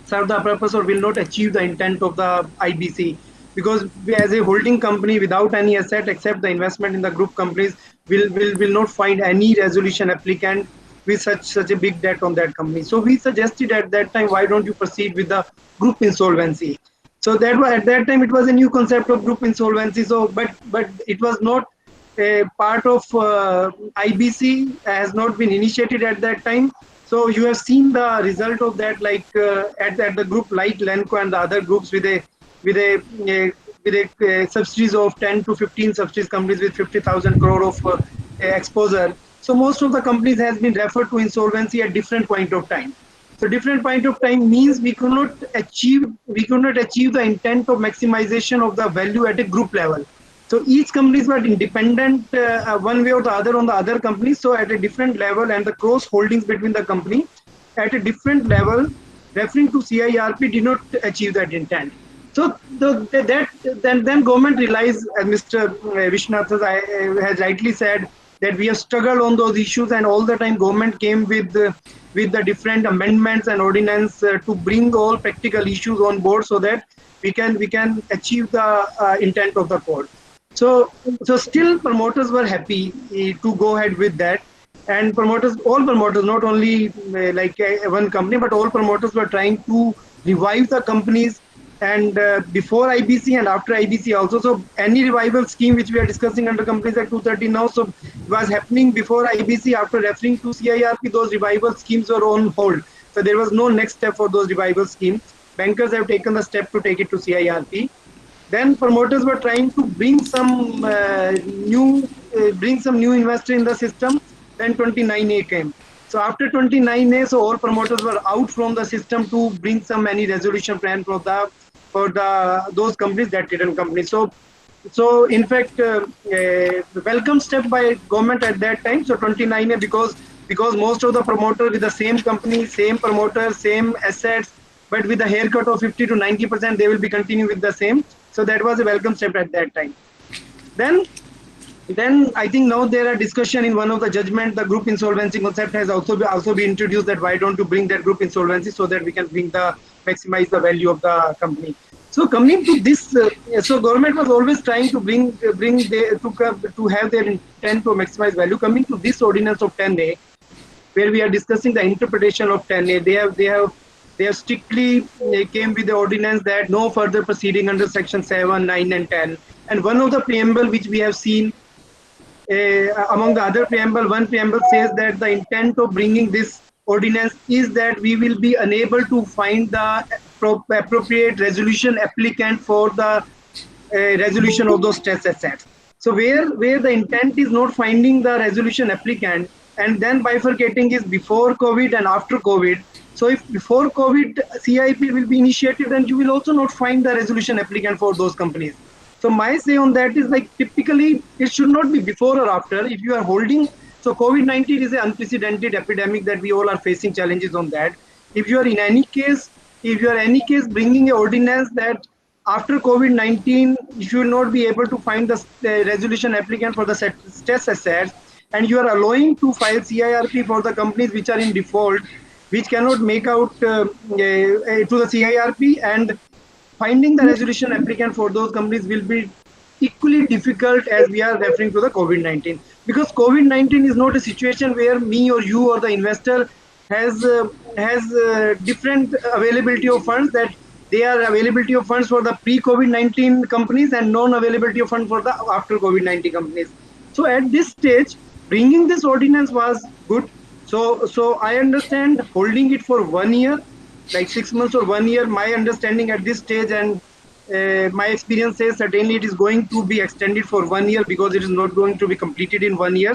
serve the purpose or will not achieve the intent of the IBC, because we, as a holding company without any asset except the investment in the group companies, will not find any resolution applicant with such a big debt on that company. So we suggested at that time, why don't you proceed with the group insolvency? So that was, at that time, it was a new concept of group insolvency. So, but it was not a part of IBC, has not been initiated at that time. So you have seen the result of that, like at the group like Lenco and the other groups with a subsidies of 10 to 15 subsidies companies with 50,000 crore of exposure. So most of the companies has been referred to insolvency at different point of time. So different point of time means we could not achieve the intent of maximization of the value at a group level. So each companies were independent one way or the other on the other companies. So at a different level, and the cross holdings between the company at a different level, referring to CIRP did not achieve that intent. then government relies, as Mr. Vishnath has rightly said, that we have struggled on those issues, and all the time government came with the different amendments and ordinance to bring all practical issues on board so that we can achieve the intent of the code. So still promoters were happy to go ahead with that, and all promoters, not only one company, but all promoters were trying to revive the companies, and before IBC and after IBC also. So any revival scheme which we are discussing under Companies Act 230 now, so it was happening before IBC. After referring to CIRP, those revival schemes were on hold. So there was no next step for those revival schemes. Bankers have taken the step to take it to CIRP. Then promoters were trying to bring some new investor in the system. Then 29A came. So after 29A, so all promoters were out from the system to bring any resolution plan for those companies, that hidden companies. So in fact, welcome step by government at that time. So 29A, because most of the promoters with the same company, same promoter, same assets, but with a haircut of 50 to 90%, they will be continuing with the same. So that was a welcome step at that time. Then I think now there are discussion in one of the judgment, the group insolvency concept has also been introduced, that why don't you bring that group insolvency so that we can maximize the value of the company. So coming to this, so government was always trying to to have their intent to maximize value. Coming to this ordinance of 10A, where we are discussing the interpretation of 10A, they have strictly came with the ordinance that no further proceeding under section 7, 9 and 10. And one of the preamble which we have seen, among the other preamble, one preamble says that the intent of bringing this ordinance is that we will be unable to find the appropriate resolution applicant for the resolution of those stress assets. So where the intent is not finding the resolution applicant, and then bifurcating is before COVID and after COVID. So if before COVID CIP will be initiated, then you will also not find the resolution applicant for those companies. So my say on that is, like, typically it should not be before or after. If you are holding, so COVID-19 is an unprecedented epidemic that we all are facing challenges on that. If you are in any case bringing an ordinance that after COVID-19 you will not be able to find the resolution applicant for the stress assets, and you are allowing to file CIRP for the companies which are in default, which cannot make out to the CIRP, and finding the resolution applicant for those companies will be equally difficult as we are referring to the COVID-19. Because COVID-19 is not a situation where me or you or the investor has different availability of funds, that they are availability of funds for the pre-COVID-19 companies and non-availability of funds for the after COVID-19 companies. So at this stage, bringing this ordinance was good. So I understand holding it for 1 year, like 6 months or 1 year, my understanding at this stage, and my experience says certainly it is going to be extended for 1 year, because it is not going to be completed in 1 year.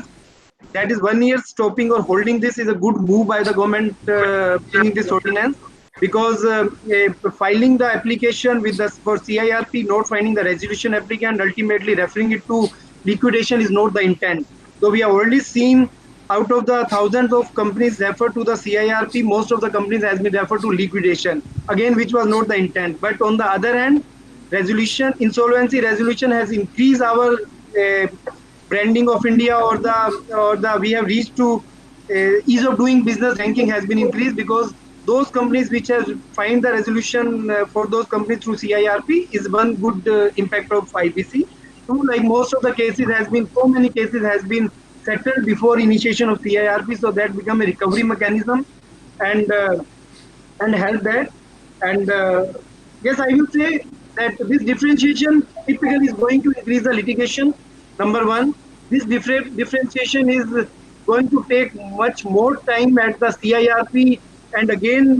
That is 1 year stopping or holding this is a good move by the government bringing this ordinance, because filing the application for CIRP, not finding the resolution applicant, ultimately referring it to liquidation is not the intent. So we have already seen, out of the thousands of companies referred to the CIRP, most of the companies has been referred to liquidation, again, which was not the intent. But on the other hand, insolvency resolution has increased our branding of India, or we have reached to ease of doing business ranking has been increased, because those companies which have find the resolution for those companies through CIRP is one good impact of IBC. So, like, most of the cases so many cases has been settled before initiation of CIRP, so that become a recovery mechanism and help that. And yes, I will say that this differentiation typically is going to increase the litigation. Number one, this differentiation is going to take much more time at the CIRP, and again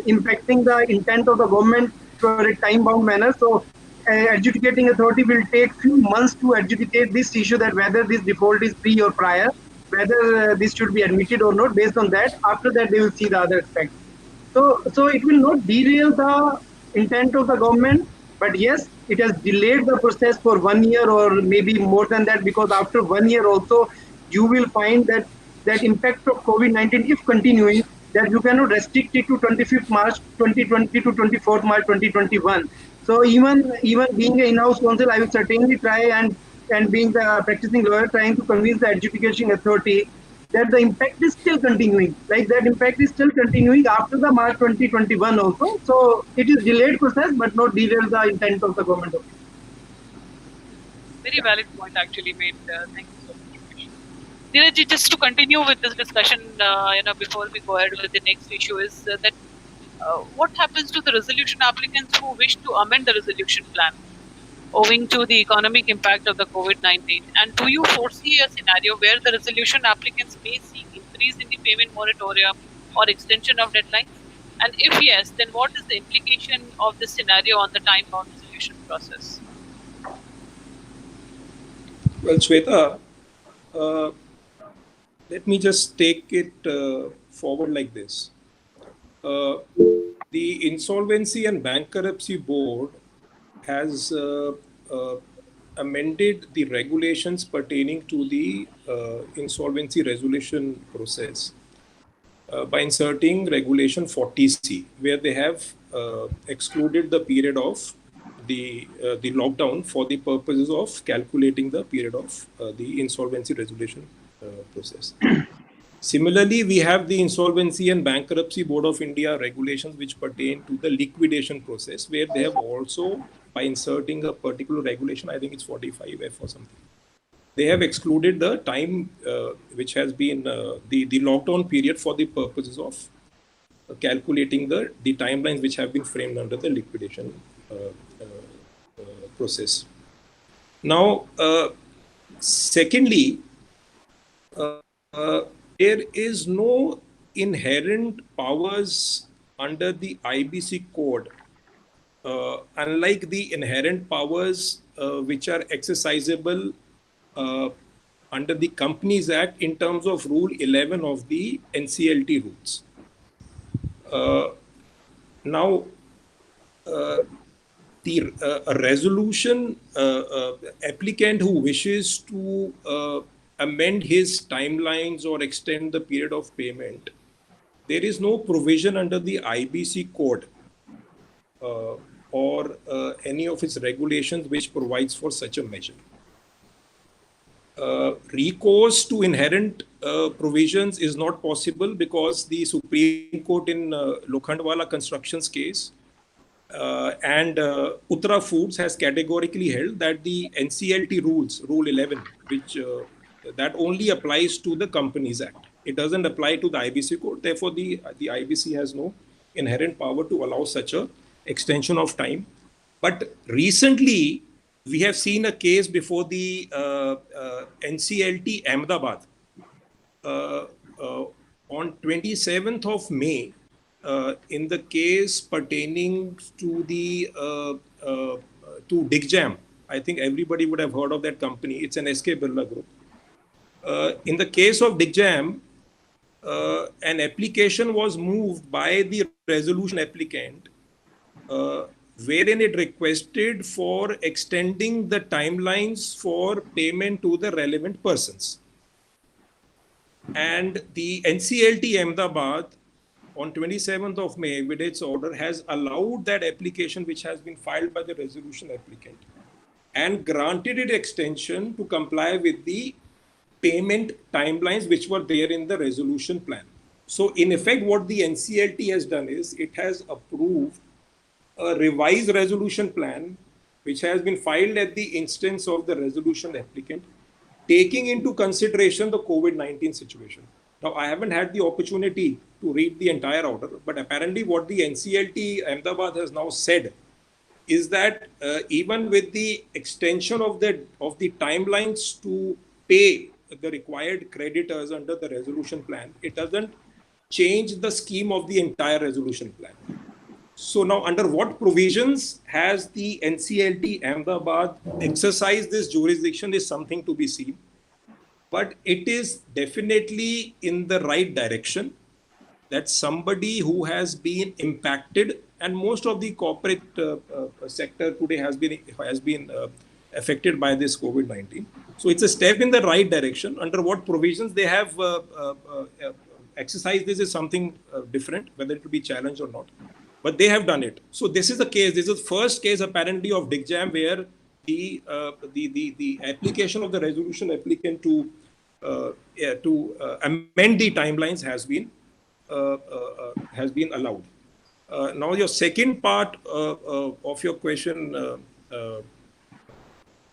impacting the intent of the government for a time-bound manner. So adjudicating authority will take few months to adjudicate this issue, that whether this default is pre or prior, whether this should be admitted or not. Based on that, after that they will see the other aspects. So it will not derail the intent of the government, but yes, it has delayed the process for 1 year or maybe more than that, because after 1 year also you will find that impact of COVID-19, if continuing, that you cannot restrict it to 25th March 2020 to 24th March 2021. So even being an in-house counsel, I will certainly try and being the practicing lawyer, trying to convince the adjudication authority that the impact is still continuing. Like that impact is still continuing after the March 2021 also. So it is delayed process, but not derail the intent of the government. Very valid point actually made. Thank you so much. Neeraj, just to continue with this discussion, before we go ahead with the next issue, is that what happens to the resolution applicants who wish to amend the resolution plan owing to the economic impact of the COVID-19? And do you foresee a scenario where the resolution applicants may seek increase in the payment moratorium or extension of deadlines? And if yes, then what is the implication of this scenario on the time-bound resolution process? Well, Shweta, let me just take it forward like this. The Insolvency and Bankruptcy Board has amended the regulations pertaining to the insolvency resolution process by inserting Regulation 40C, where they have excluded the period of the lockdown for the purposes of calculating the period of the insolvency resolution process. Similarly, we have the Insolvency and Bankruptcy Board of India regulations which pertain to the liquidation process, where they have also, by inserting a particular regulation, I think it's 45F or something, they have excluded the time which has been the lockdown period for the purposes of calculating the timelines which have been framed under the liquidation process. Now, secondly, there is no inherent powers under the IBC code, unlike the inherent powers which are exercisable under the Companies Act in terms of Rule 11 of the NCLT rules. Now, a resolution applicant who wishes to amend his timelines or extend the period of payment, there is no provision under the IBC code or any of its regulations which provides for such a measure. Recourse to inherent provisions is not possible because the Supreme Court in Lokhandwala Constructions case and Uttara Foods has categorically held that the NCLT rules, Rule 11, which that only applies to the Companies Act. It doesn't apply to the IBC code. Therefore, the IBC has no inherent power to allow such a extension of time. But recently, we have seen a case before the NCLT Ahmedabad on 27th of May in the case pertaining to the to Digjam. I think everybody would have heard of that company. It's an SK Birla Group. In the case of Digjam, an application was moved by the resolution applicant wherein it requested for extending the timelines for payment to the relevant persons. And the NCLT Ahmedabad on 27th of May with its order has allowed that application which has been filed by the resolution applicant and granted it extension to comply with the payment timelines which were there in the resolution plan. So in effect, what the NCLT has done is it has approved a revised resolution plan which has been filed at the instance of the resolution applicant, taking into consideration the COVID-19 situation. Now, I haven't had the opportunity to read the entire order, but apparently what the NCLT Ahmedabad has now said is that even with the extension of the timelines to pay the required creditors under the resolution plan, it doesn't change the scheme of the entire resolution plan. So now under what provisions has the NCLT Ahmedabad exercised this jurisdiction is something to be seen. But it is definitely in the right direction that somebody who has been impacted, and most of the corporate sector today has been affected by this COVID-19. So it's a step in the right direction. Under what provisions they have exercised this is something different, whether it will be challenged or not. but they have done it. So this is the case. This is the first case apparently of DIGJAM where the application of the resolution applicant to amend the timelines has been allowed. Now your second part of your question,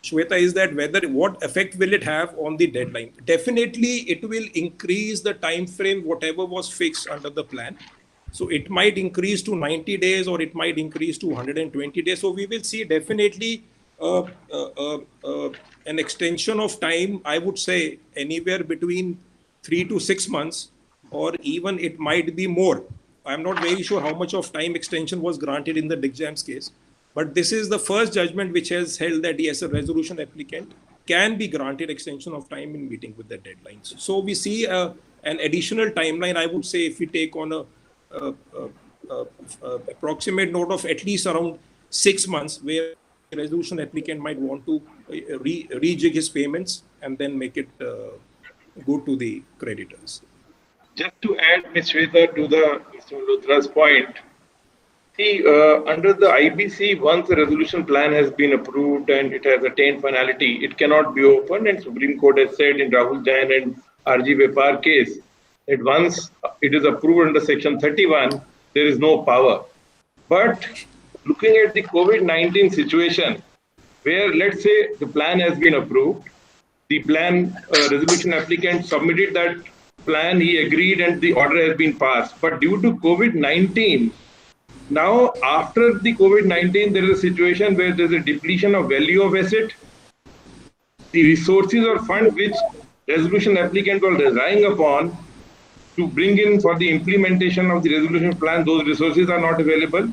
Shweta, is that what effect will it have on the deadline? Definitely, it will increase the time frame, whatever was fixed under the plan. So it might increase to 90 days or it might increase to 120 days. So we will see definitely an extension of time, I would say anywhere between 3 to 6 months, or even it might be more. I'm not very sure how much of time extension was granted in the DIGJAM's case. But this is the first judgment which has held that yes, a resolution applicant can be granted extension of time in meeting with the deadlines. So we see an additional timeline, I would say, if we take on a approximate note of at least around 6 months, where the resolution applicant might want to rejig his payments and then make it go to the creditors. Just to add, Ms. Shweta, to Mr. Malhotra's point, see, under the IBC, once the resolution plan has been approved and it has attained finality, it cannot be opened. And Supreme Court has said in Rahul Jain and RG Vepar case that once it is approved under Section 31, there is no power. But looking at the COVID-19 situation, where let's say the plan has been approved, the plan resolution applicant submitted that plan, he agreed, and the order has been passed. But due to COVID-19, now after the COVID-19, there is a situation where there is a depletion of value of asset. The resources or funds which resolution applicant was relying upon to bring in for the implementation of the resolution plan, those resources are not available.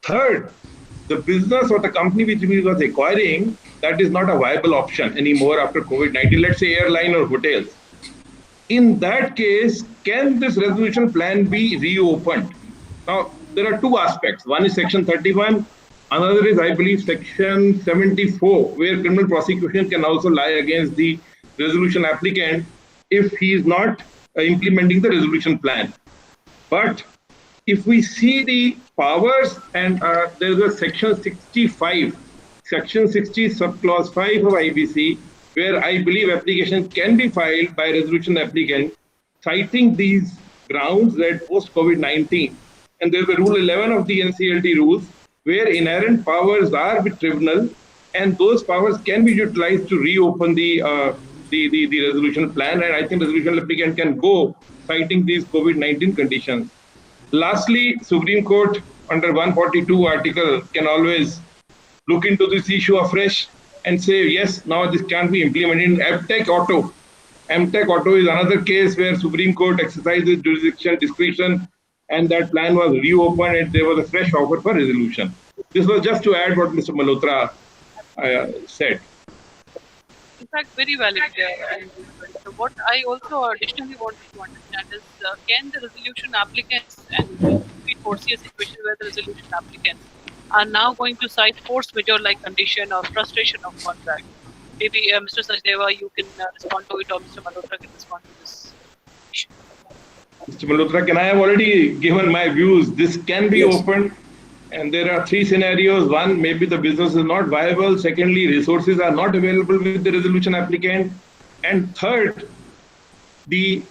Third, the business or the company which we was acquiring, that is not a viable option anymore after COVID-19, let's say airline or hotels. In that case, can this resolution plan be reopened? Now, there are two aspects. One is Section 31. Another is, I believe, Section 74, where criminal prosecution can also lie against the resolution applicant if he is not implementing the resolution plan. But if we see the powers, and there is a Section 65, Section 60, subclause 5 of IBC, where I believe applications can be filed by resolution applicant citing these grounds that post-COVID-19. And there's a Rule 11 of the NCLT rules where inherent powers are with tribunal, and those powers can be utilized to reopen the resolution plan. And I think resolution applicant can go citing these COVID-19 conditions. Lastly, Supreme Court under 142 article can always look into this issue afresh and say, yes, now this can be implemented in Amtech Auto. Amtech Auto is another case where Supreme Court exercises jurisdiction discretion, and that plan was reopened and there was a fresh offer for resolution. This was just to add what Mr. Malhotra said. In fact, very valid. And so what I also additionally wanted to understand is, can the resolution applicants, and we foresee a situation where the resolution applicants are now going to cite force majeure like condition or frustration of contract? Maybe Mr. Sachdeva, you can respond to it, or Mr. Malhotra can respond to this issue. Mr. Malhotra, I have already given my views. This can be opened, and there are three scenarios. One, maybe the business is not viable. Secondly, resources are not available with the resolution applicant. And third, the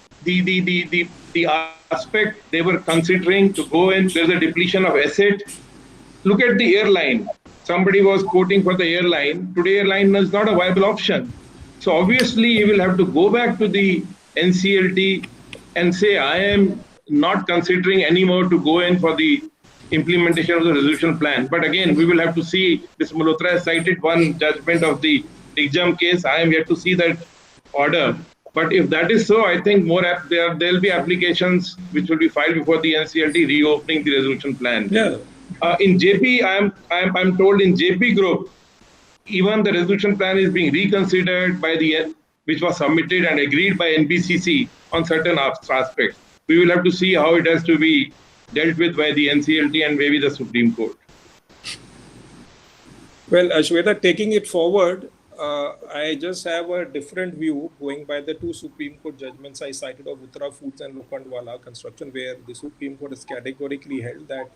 aspect they were considering to go in, there's a depletion of asset. Look at the airline. Somebody was quoting for the airline. Today, airline is not a viable option. So obviously, you will have to go back to the NCLT and say, I am not considering anymore to go in for the implementation of the resolution plan. But again, we will have to see. Mr. Malhotra has cited one judgment of the DIGJAM case. I am yet to see that order. But if that is so, I think there will be applications which will be filed before the NCLT reopening the resolution plan. Yeah. In JP, I'm told in JP Group, even the resolution plan is being reconsidered by which was submitted and agreed by NBCC on certain aspects. We will have to see how it has to be dealt with by the NCLT and maybe the Supreme Court. Well, Shweta, taking it forward, I just have a different view going by the two Supreme Court judgments I cited of Uttara Foods and Lokhandwala Construction, where the Supreme Court has categorically held that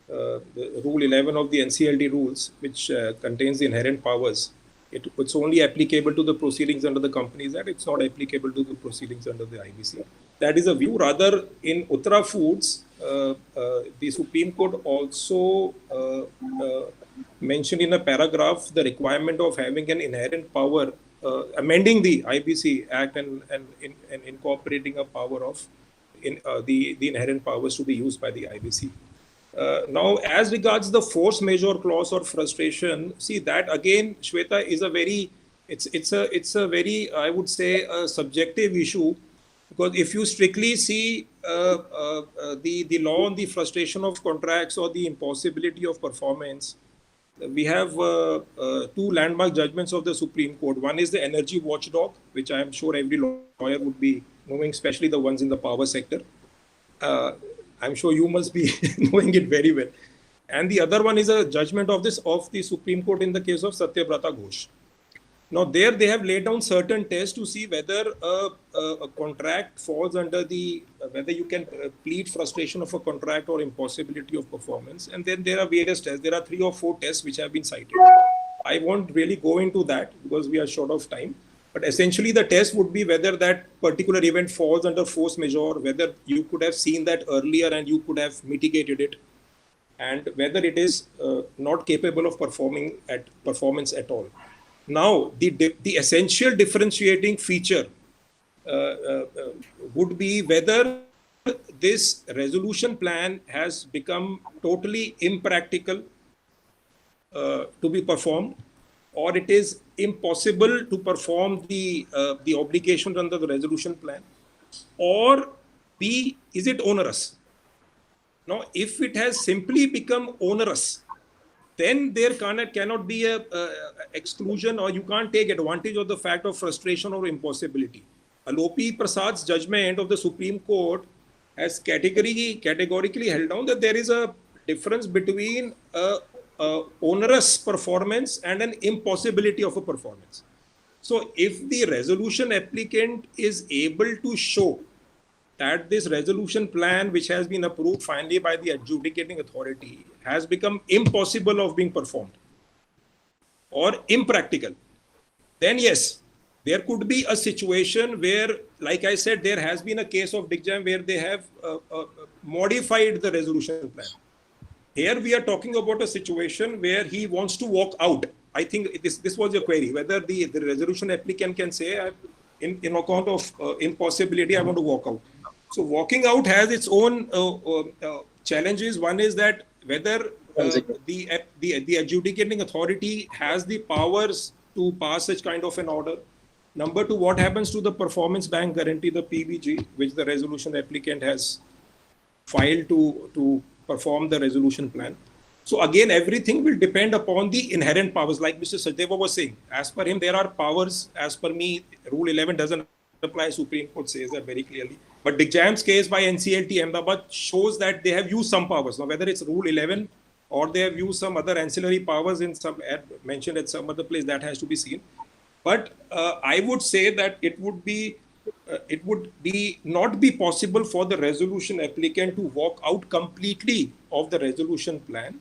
the Rule 11 of the NCLT rules, which contains the inherent powers, it's only applicable to the proceedings under the Companies Act. It's not applicable to the proceedings under the IBC. That is a view. Rather, in Uttara Foods, the Supreme Court also mentioned in a paragraph the requirement of having an inherent power, amending the IBC Act and incorporating a power of the inherent powers to be used by the IBC. Now, as regards the force majeure clause or frustration, see that again, Shweta, is a very, it's a very, I would say, a subjective issue, because if you strictly see the law on the frustration of contracts or the impossibility of performance, we have two landmark judgments of the Supreme Court. One is the energy watchdog, which I am sure every lawyer would be knowing, especially the ones in the power sector. I'm sure you must be knowing it very well. And the other one is a judgment of the Supreme Court in the case of Satyabrata Ghosh. Now, there they have laid down certain tests to see whether a contract falls under whether you can plead frustration of a contract or impossibility of performance. And then there are various tests. There are 3 or 4 tests which have been cited. I won't really go into that because we are short of time. But essentially, the test would be whether that particular event falls under force majeure, whether you could have seen that earlier and you could have mitigated it, and whether it is not capable of performance at all. Now, the essential differentiating feature would be whether this resolution plan has become totally impractical to be performed, or it is impossible to perform the obligations under the resolution plan, or B, is it onerous? Now, if it has simply become onerous, then there cannot be a exclusion, or you can't take advantage of the fact of frustration or impossibility. Alopi Prasad's judgment of the Supreme Court has categorically held down that there is a difference between onerous performance and an impossibility of a performance. So if the resolution applicant is able to show that this resolution plan, which has been approved finally by the adjudicating authority, has become impossible of being performed or impractical, then yes, there could be a situation where, like I said, there has been a case of Digjam where they have modified the resolution plan. Here we are talking about a situation where he wants to walk out. I think this was your query, whether the resolution applicant can say, in account of impossibility, I want to walk out. So walking out has its own challenges. One is that whether the adjudicating authority has the powers to pass such kind of an order. Number 2, what happens to the performance bank guarantee, the PBG, which the resolution applicant has filed to perform the resolution plan. So again, everything will depend upon the inherent powers. Like Mr. Sachdeva was saying, as per him, there are powers. As per me, Rule 11 doesn't apply. Supreme Court says that very clearly. But Digjam's case by NCLT Ahmedabad shows that they have used some powers. Now, whether it's Rule 11 or they have used some other ancillary powers in some mentioned at some other place, that has to be seen. But I would say that it would not be possible for the resolution applicant to walk out completely of the resolution plan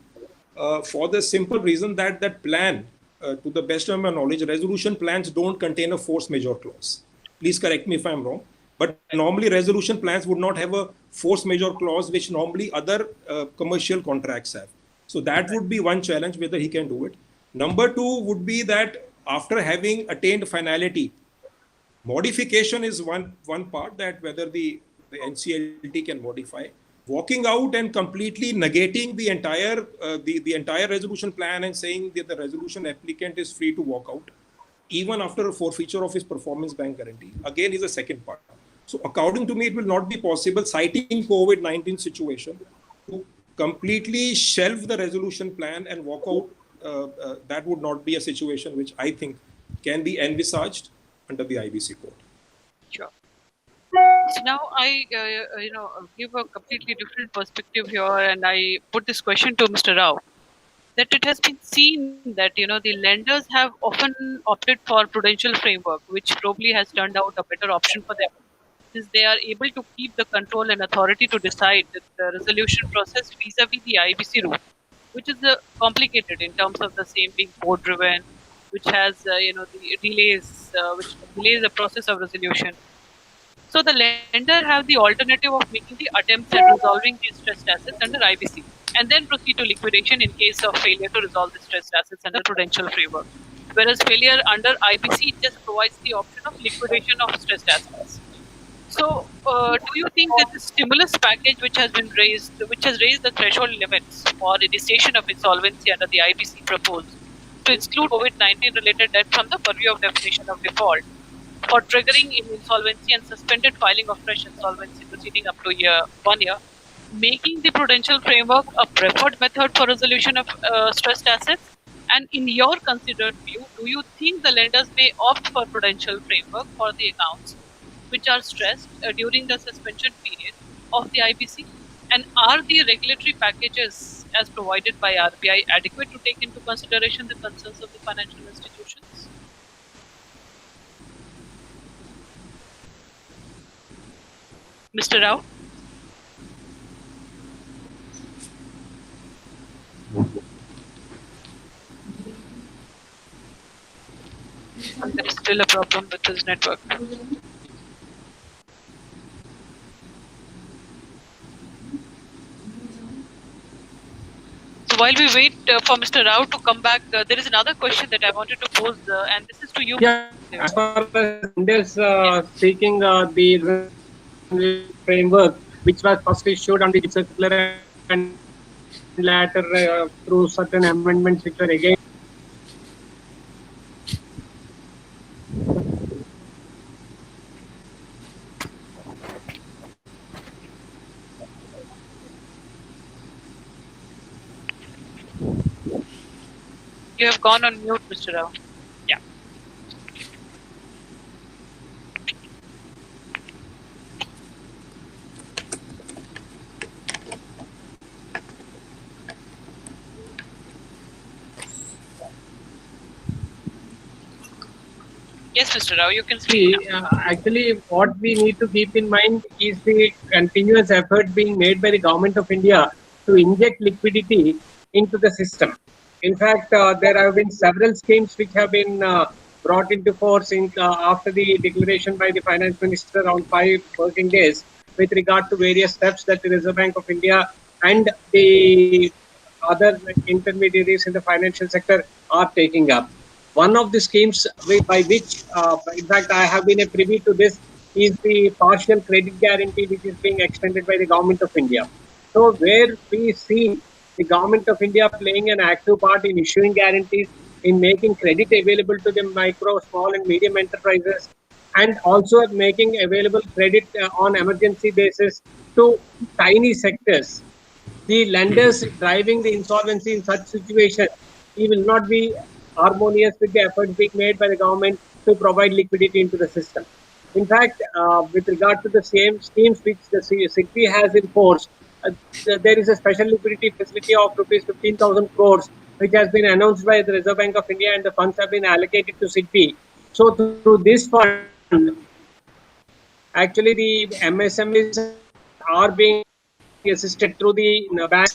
for the simple reason that that plan, to the best of my knowledge, resolution plans don't contain a force majeure clause. Please correct me if I'm wrong. But normally resolution plans would not have a force majeure clause, which normally other commercial contracts have. So that would be one challenge, whether he can do it. Number 2 would be that after having attained finality, modification is one part, that whether the NCLT can modify. Walking out and completely negating the entire resolution plan and saying that the resolution applicant is free to walk out, even after a forfeiture of his performance bank guarantee, again is a second part. So according to me, it will not be possible, citing COVID-19 situation, to completely shelve the resolution plan and walk out. That would not be a situation which I think can be envisaged under the IBC code. Sure. So now I, give a completely different perspective here, and I put this question to Mr. Rao. That it has been seen that the lenders have often opted for prudential framework, which probably has turned out a better option for them. since they are able to keep the control and authority to decide the resolution process vis-a-vis the IBC route, which is complicated in terms of the same being board-driven, which has the delays, which delays the process of resolution. So the lender have the alternative of making the attempts at resolving the stressed assets under IBC and then proceed to liquidation in case of failure to resolve the stressed assets under prudential framework. Whereas failure under IBC just provides the option of liquidation of stressed assets. So, do you think that the stimulus package which has been raised, which has raised the threshold limits for initiation of insolvency under the IBC proposed to exclude COVID-19 related debt from the purview of definition of default for triggering in insolvency and suspended filing of fresh insolvency proceeding up to 1 year, making the prudential framework a preferred method for resolution of stressed assets? And in your considered view, do you think the lenders may opt for prudential framework for the accounts which are stressed during the suspension period of the IBC? And are the regulatory packages as provided by RBI adequate to take into consideration the concerns of the financial institutions? Mr. Rao? There is still a problem with his network. So while we wait for Mr. Rao to come back, there is another question that I wanted to pose, and this is to you. Yeah, as far as lenders seeking the framework, which was first issued on the circular and later through certain amendments which were again You have gone on mute, Mr. Rao. Yeah. Yes, Mr. Rao, you can speak. actually, what we need to keep in mind is the continuous effort being made by the government of India to inject liquidity into the system. In fact, there have been several schemes which have been brought into force after the declaration by the finance minister on 5 working days with regard to various steps that the Reserve Bank of India and the other intermediaries in the financial sector are taking up. One of the schemes by which, in fact, I have been a privy to this, is the partial credit guarantee which is being extended by the government of India. So where we see the government of India playing an active part in issuing guarantees, in making credit available to the micro, small and medium enterprises, and also making available credit on emergency basis to tiny sectors. The lenders driving the insolvency in such situation, he will not be harmonious with the efforts being made by the government to provide liquidity into the system. In fact, with regard to the same schemes which the SIDBI has enforced, there is a special liquidity facility of rupees 15,000 crores which has been announced by the Reserve Bank of India, and the funds have been allocated to SIDBI. So through this fund, actually the MSMEs are being assisted through the bank.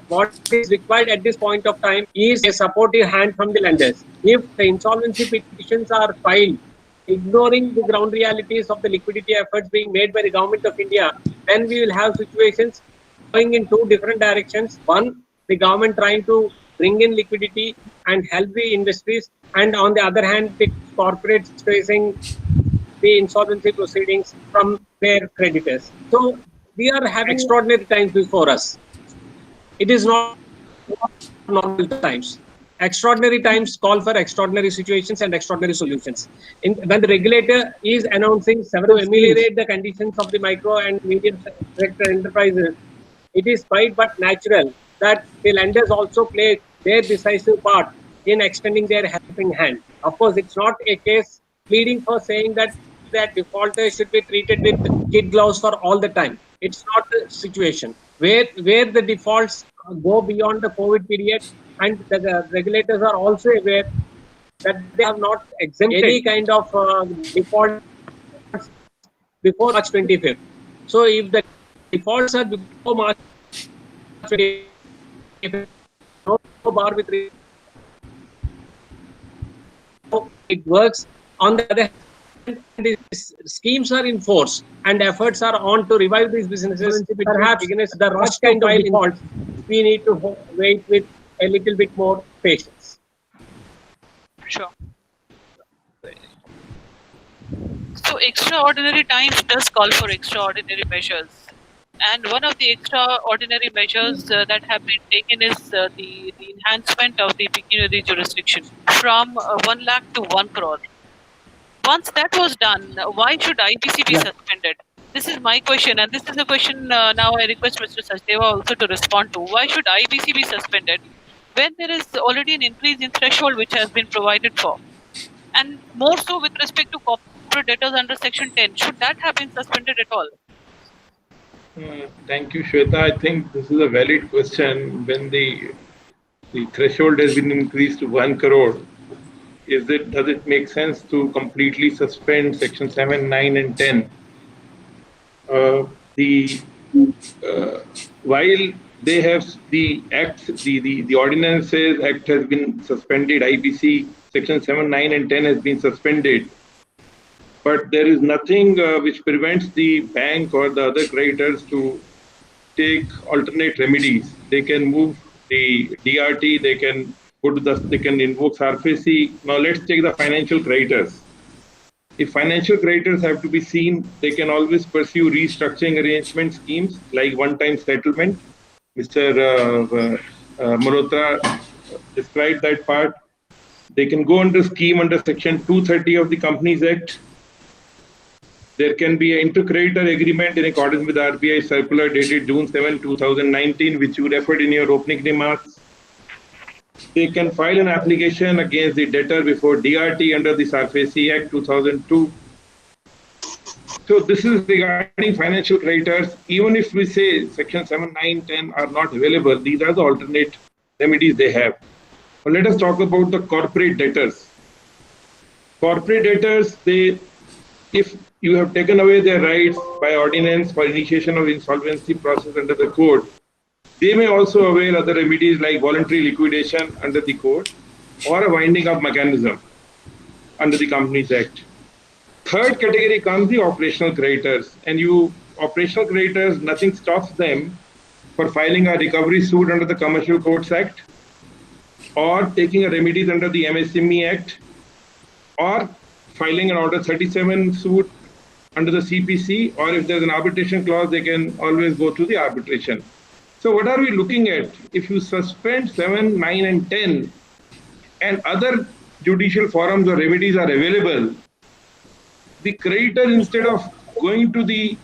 What is required at this point of time is a supportive hand from the lenders. If the insolvency petitions are filed, ignoring the ground realities of the liquidity efforts being made by the government of India, then we will have situations going in 2 different directions. One, the government trying to bring in liquidity and help the industries, and on the other hand, the corporates facing the insolvency proceedings from their creditors. So we are having extraordinary times before us. It is not normal times. Extraordinary times call for extraordinary situations and extraordinary solutions. When the regulator is announcing several to ameliorate the conditions of the micro and medium sector enterprises, it is quite but natural that the lenders also play their decisive part in extending their helping hand. Of course, it's not a case pleading for saying that defaulters should be treated with kid gloves for all the time. It's not the situation. Where the defaults go beyond the COVID period and the regulators are also aware that they have not exempted any kind of defaults before March 25th. So if the defaults are before March 25th, no bar with it works. On the other hand, these schemes are in force and efforts are on to revive these businesses. Perhaps against the rush kind of default, we need to wait with a little bit more patience. Sure. So extraordinary times does call for extraordinary measures. And one of the extraordinary measures that have been taken is the enhancement of the pecuniary jurisdiction from 1 lakh to 1 crore. Once that was done, why should IBC be suspended? This is my question, and this is a question now I request Mr. Sachdeva also to respond to. Why should IBC be suspended when there is already an increase in threshold which has been provided for? And more so with respect to corporate debtors under Section 10, should that have been suspended at all? Thank you, Shweta. I think this is a valid question. When the threshold has been increased to 1 crore, does it make sense to completely suspend Section 7, 9, and 10? While they have the act, the ordinances act has been suspended, IBC Section 7, 9, and 10 has been suspended. But there is nothing which prevents the bank or the other creditors to take alternate remedies. They can move the DRT, they can they can invoke SARFAESI. Now let's take the financial creditors. If financial creditors have to be seen, they can always pursue restructuring arrangement schemes like one-time settlement. Mr. Malhotra described that part. They can go under scheme under Section 230 of the Companies Act. There can be an intercreditor agreement in accordance with the RBI circular dated June 7, 2019, which you referred in your opening remarks. They can file an application against the debtor before DRT under the SARFAESI Act 2002. So this is regarding financial creditors. Even if we say Section 7, 9, 10 are not available, these are the alternate remedies they have. But let us talk about the corporate debtors. Corporate debtors, if you have taken away their rights by ordinance for initiation of insolvency process under the code, they may also avail other remedies like voluntary liquidation under the code or a winding up mechanism under the Companies Act. Third category comes the operational creditors, and operational creditors, nothing stops them for filing a recovery suit under the Commercial Courts Act or taking a remedies under the MSME Act or filing an Order 37 suit under the CPC, or if there's an arbitration clause, they can always go to the arbitration. So what are we looking at? If you suspend 7, 9, and 10, and other judicial forums or remedies are available, the creditor, instead of going to the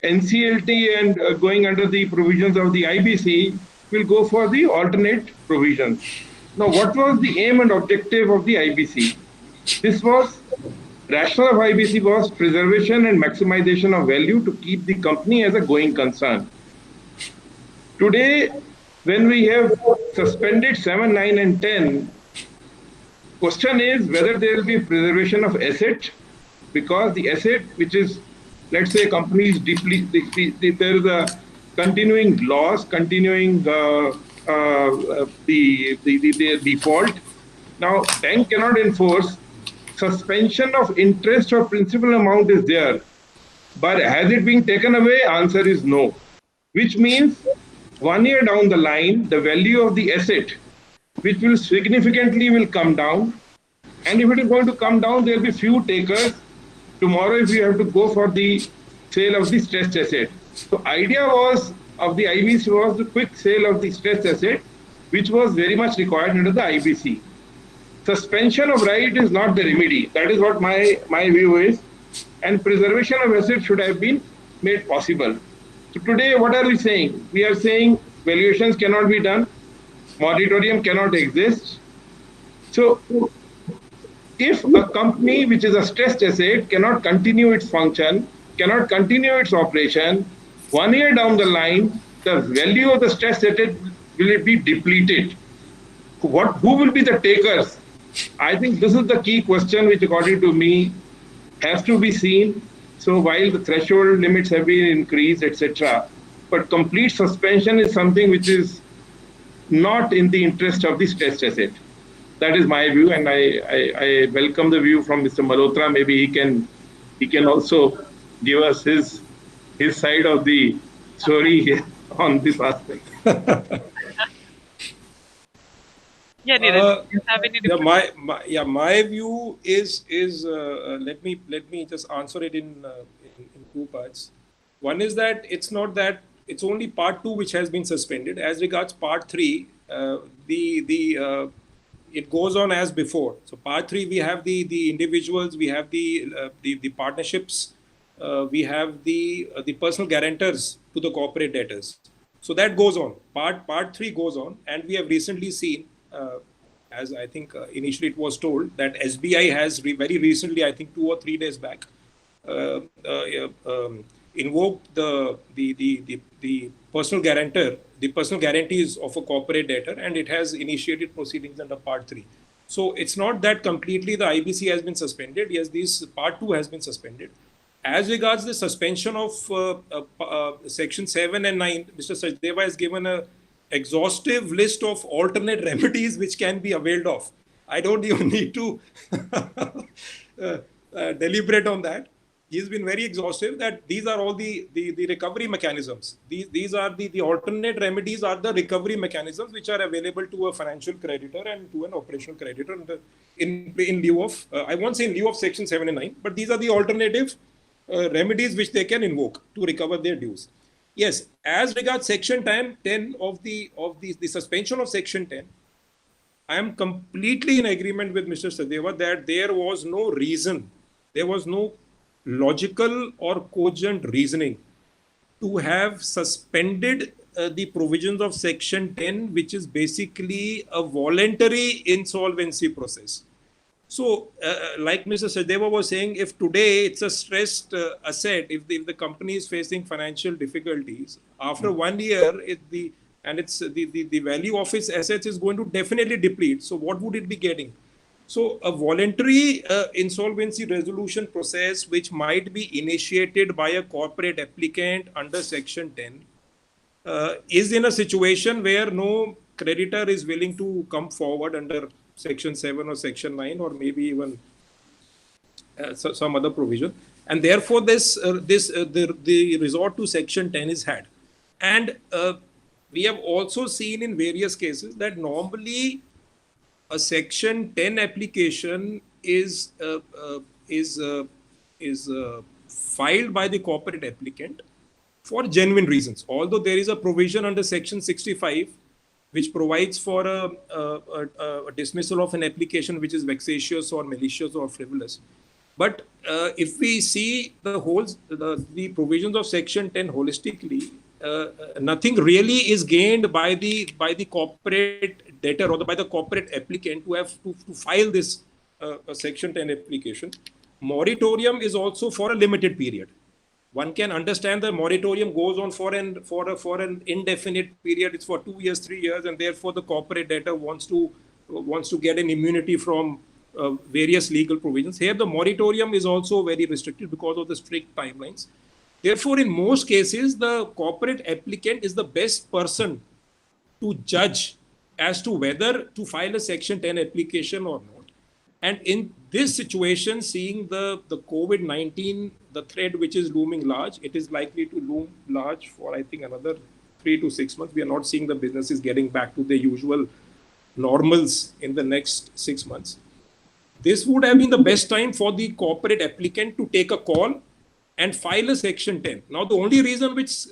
NCLT and going under the provisions of the IBC, will go for the alternate provisions. Now, what was the aim and objective of the IBC? Rationale of IBC was preservation and maximization of value to keep the company as a going concern. Today, when we have suspended 7, 9, and 10, question is whether there will be preservation of asset, because the asset, which is, let's say, companies deeply, there is a continuing loss, continuing the default. Now, bank cannot enforce. Suspension of interest or principal amount is there, but has it been taken away? Answer is no, which means 1 year down the line, the value of the asset, which will significantly come down. And if it is going to come down, there will be few takers. Tomorrow, if you have to go for the sale of the stressed asset. So idea of the IBC was the quick sale of the stressed asset, which was very much required under the IBC. Suspension of right is not the remedy. That is what my view is. And preservation of assets should have been made possible. So today, what are we saying? We are saying valuations cannot be done. Moratorium cannot exist. So if a company which is a stressed asset cannot continue its function, cannot continue its operation, 1 year down the line, the value of the stressed asset will it be depleted? Who will be the takers? I think this is the key question, which according to me has to be seen. So while the threshold limits have been increased, etc., but complete suspension is something which is not in the interest of the stressed asset. That is my view, and I welcome the view from Mr. Malhotra. Maybe he can also give us his side of the story on this aspect. Yeah, Neeraj, do you have any Yeah, different? my view is let me just answer it in two parts. One is that it's not that it's only part 2 which has been suspended. As regards part 3, the it goes on as before. So part 3, we have the individuals, we have the partnerships, we have the personal guarantors to the corporate debtors. So that goes on. Part 3 goes on, and we have recently seen, as I think initially it was told, that SBI has very recently, I think 2 or 3 days back, invoked the personal guarantor, the personal guarantees of a corporate debtor, and it has initiated proceedings under part 3. So it's not that completely the IBC has been suspended. Yes, this part 2 has been suspended. As regards the suspension of section 7 and 9, Mr. Sachdeva has given a exhaustive list of alternate remedies which can be availed of. I don't even need to deliberate on that. He's been very exhaustive that these are all the recovery mechanisms. These are the alternate remedies are the recovery mechanisms which are available to a financial creditor and to an operational creditor in lieu of, I won't say in lieu of section 7 and 9, but these are the alternative remedies which they can invoke to recover their dues. Yes, as regards section 10 of the suspension of section 10, I am completely in agreement with Mr. Sachdeva that there was no reason, there was no logical or cogent reasoning to have suspended the provisions of section 10, which is basically a voluntary insolvency process. So, like Mr. Sachdeva was saying, if today it's a stressed asset, if the company is facing financial difficulties, after 1 year, the value of its assets is going to definitely deplete. So, what would it be getting? So, a voluntary insolvency resolution process, which might be initiated by a corporate applicant under section 10, is in a situation where no creditor is willing to come forward under section 7 or section 9, or maybe even some other provision, and therefore the resort to section 10 is had. And we have also seen in various cases that normally a section 10 application is filed by the corporate applicant for genuine reasons. Although there is a provision under section 65 which provides for a dismissal of an application which is vexatious or malicious or frivolous. But if we see the provisions of section 10 holistically, nothing really is gained by the corporate debtor or by the corporate applicant to have to file this section 10 application. Moratorium is also for a limited period. One can understand the moratorium goes on for an indefinite period. It's for 2 years, 3 years, and therefore the corporate debtor wants to get an immunity from various legal provisions. Here, the moratorium is also very restricted because of the strict timelines. Therefore, in most cases, the corporate applicant is the best person to judge as to whether to file a section 10 application or not. And in this situation, seeing the COVID-19, the threat which is looming large, it is likely to loom large for, I think, another 3 to 6 months. We are not seeing the businesses getting back to their usual normals in the next 6 months. This would have been the best time for the corporate applicant to take a call and file a section 10. Now, the only reason which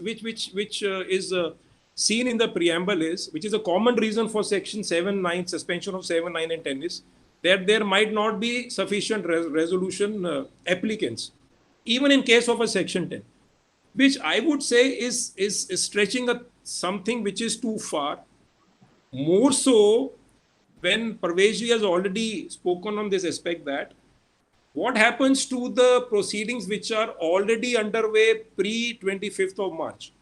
is seen in the preamble is, which is a common reason for section 7, 9, suspension of 7, 9 and 10 is, that there might not be sufficient resolution applicants, even in case of a section 10, which I would say is stretching something which is too far. More so when Parvez has already spoken on this aspect, that what happens to the proceedings which are already underway pre-25th of March?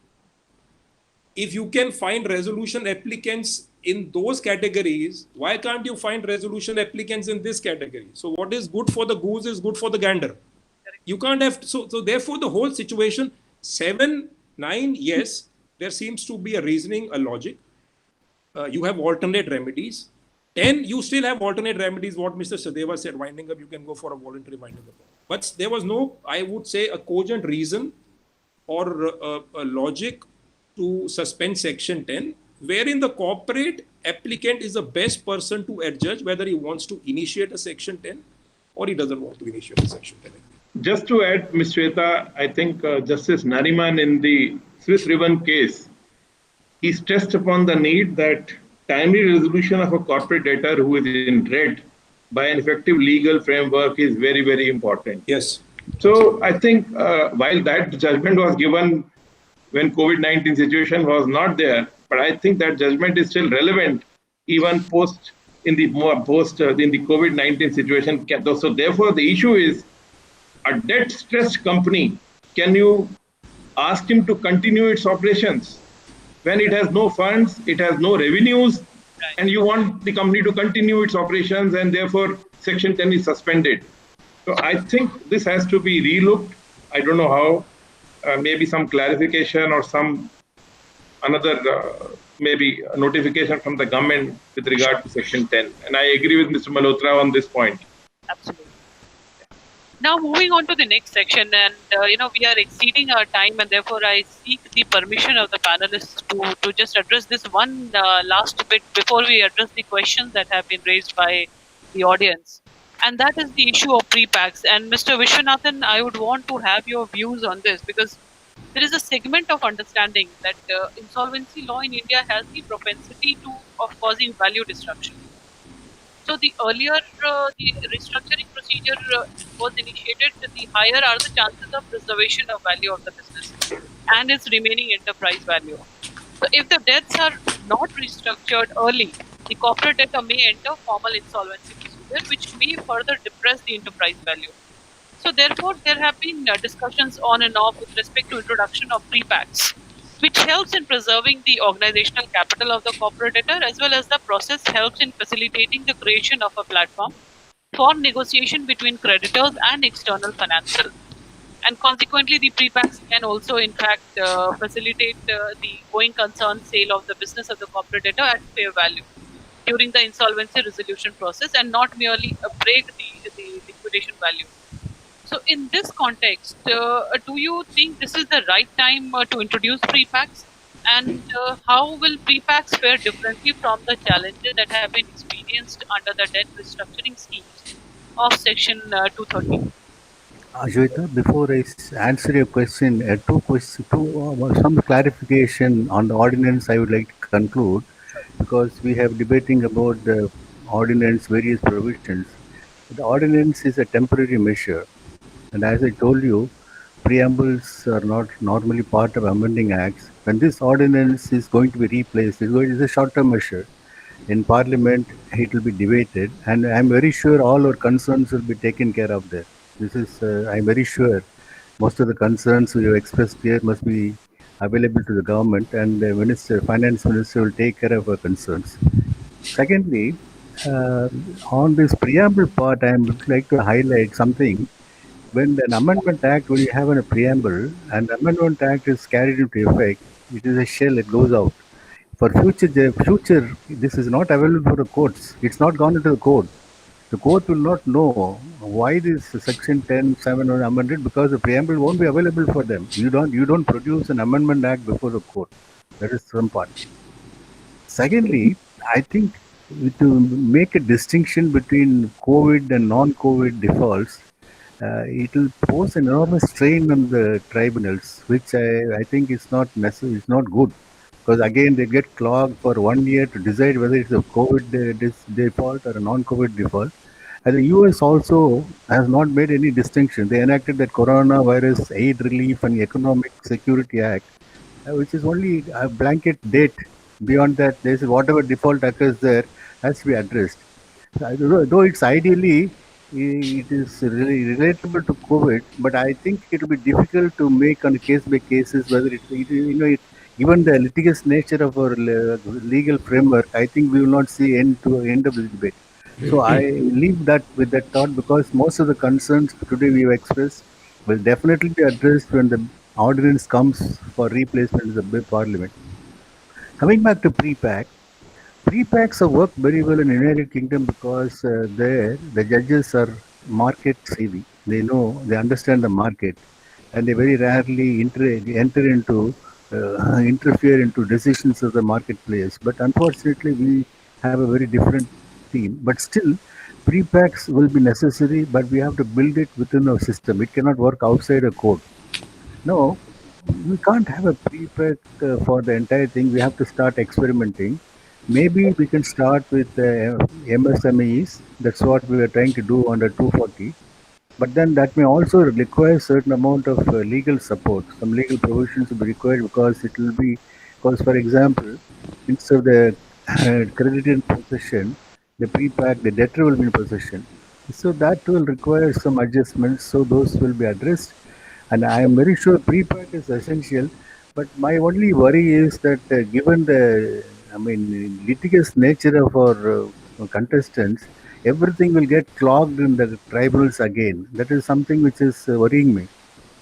if you can find resolution applicants in those categories, why can't you find resolution applicants in this category? So what is good for the goose is good for the gander. You can't have, so therefore the whole situation, 7, 9, yes, there seems to be a reasoning, a logic. You have alternate remedies. 10, you still have alternate remedies. What Mr. Sadeva said, winding up, you can go for a voluntary winding up. But there was no, I would say, a cogent reason or a logic to suspend Section 10, wherein the corporate applicant is the best person to adjudge whether he wants to initiate a Section 10 or he doesn't want to initiate a Section 10. Just to add, Ms. Shweta, I think Justice Nariman in the Swiss Ribbon case, he stressed upon the need that timely resolution of a corporate debtor who is in dread by an effective legal framework is very, very important. Yes. So I think while that judgment was given when COVID-19 situation was not there, but I think that judgment is still relevant even in the COVID-19 situation. So therefore, the issue is a debt-stressed company. Can you ask him to continue its operations when it has no funds, it has no revenues, and you want the company to continue its operations, and therefore Section 10 is suspended? So I think this has to be relooked. I don't know how. Maybe some clarification or some another maybe a notification from the government with regard to Section 10. And I agree with Mr. Malhotra on this point. Absolutely. Now moving on to the next section, and we are exceeding our time, and therefore I seek the permission of the panelists to just address this one last bit before we address the questions that have been raised by the audience. And that is the issue of pre-packs. And Mr. Vishwanathan, I would want to have your views on this, because there is a segment of understanding that insolvency law in India has the propensity of causing value destruction. So the earlier the restructuring procedure was initiated, the higher are the chances of preservation of value of the business and its remaining enterprise value. So if the debts are not restructured early, the corporate debtor may enter formal insolvency procedure, which may further depress the enterprise value. So therefore, there have been discussions on and off with respect to introduction of pre-packs, which helps in preserving the organizational capital of the corporate debtor, as well as the process helps in facilitating the creation of a platform for negotiation between creditors and external financiers. And consequently, the pre-packs can also, in fact, facilitate the going concern sale of the business of the corporate debtor at fair value during the insolvency resolution process, and not merely break the liquidation value. So in this context, do you think this is the right time to introduce pre-packs? And how will pre-packs fare differently from the challenges that have been experienced under the debt restructuring schemes of Section 230? Shweta, before I answer your question, some clarification on the ordinance I would like to conclude, because we have debating about the ordinance, various provisions. The ordinance is a temporary measure. And as I told you, preambles are not normally part of amending acts. When this ordinance is going to be replaced, it's a short-term measure. In Parliament, it will be debated, and I'm very sure all our concerns will be taken care of there. This is, I'm very sure, most of the concerns we have expressed here must be available to the government, and the Finance Minister will take care of our concerns. Secondly, on this preamble part, I would like to highlight something. When an amendment act, when you have a preamble, and the amendment act is carried into effect, it is a shell, it goes out. For future, this is not available for the courts. It's not gone into the court. The court will not know why this Section 10(7) was amended, because the preamble won't be available for them. You don't produce an amendment act before the court. That is some part. Secondly, I think to make a distinction between COVID and non-COVID defaults, it will pose an enormous strain on the tribunals, which I think is not necessary. It's not good, because again they get clogged for 1 year to decide whether it's a COVID default or a non-COVID default. And the US also has not made any distinction. They enacted that Coronavirus Aid Relief and Economic Security Act, which is only a blanket date. Beyond that, there's whatever default occurs there has to be addressed. Though it's ideally, it is really relatable to COVID, but I think it will be difficult to make on a case by cases whether it Given the litigious nature of our legal framework, I think we will not see end of the debate. So I leave that with that thought, because most of the concerns today we have expressed will definitely be addressed when the ordinance comes for replacement in the Parliament. Coming back to pre-packs have worked very well in United Kingdom, because there the judges are market savvy. They know, they understand the market, and they very rarely interfere into decisions of the marketplace. But unfortunately, we have a very different theme. But still, pre-packs will be necessary, but we have to build it within our system. It cannot work outside a code. No, we can't have a pre-pack for the entire thing. We have to start experimenting. Maybe we can start with MSMEs. That's what we are trying to do under 240. But then that may also require a certain amount of legal support. Some legal provisions will be required, because it will be, because for example, instead of the creditor in possession, the pre-pack, the debtor will be in possession. So that will require some adjustments. So those will be addressed. And I am very sure pre-pack is essential. But my only worry is that given the, litigious nature of our contestants, everything will get clogged in the tribunals again. That is something which is worrying me.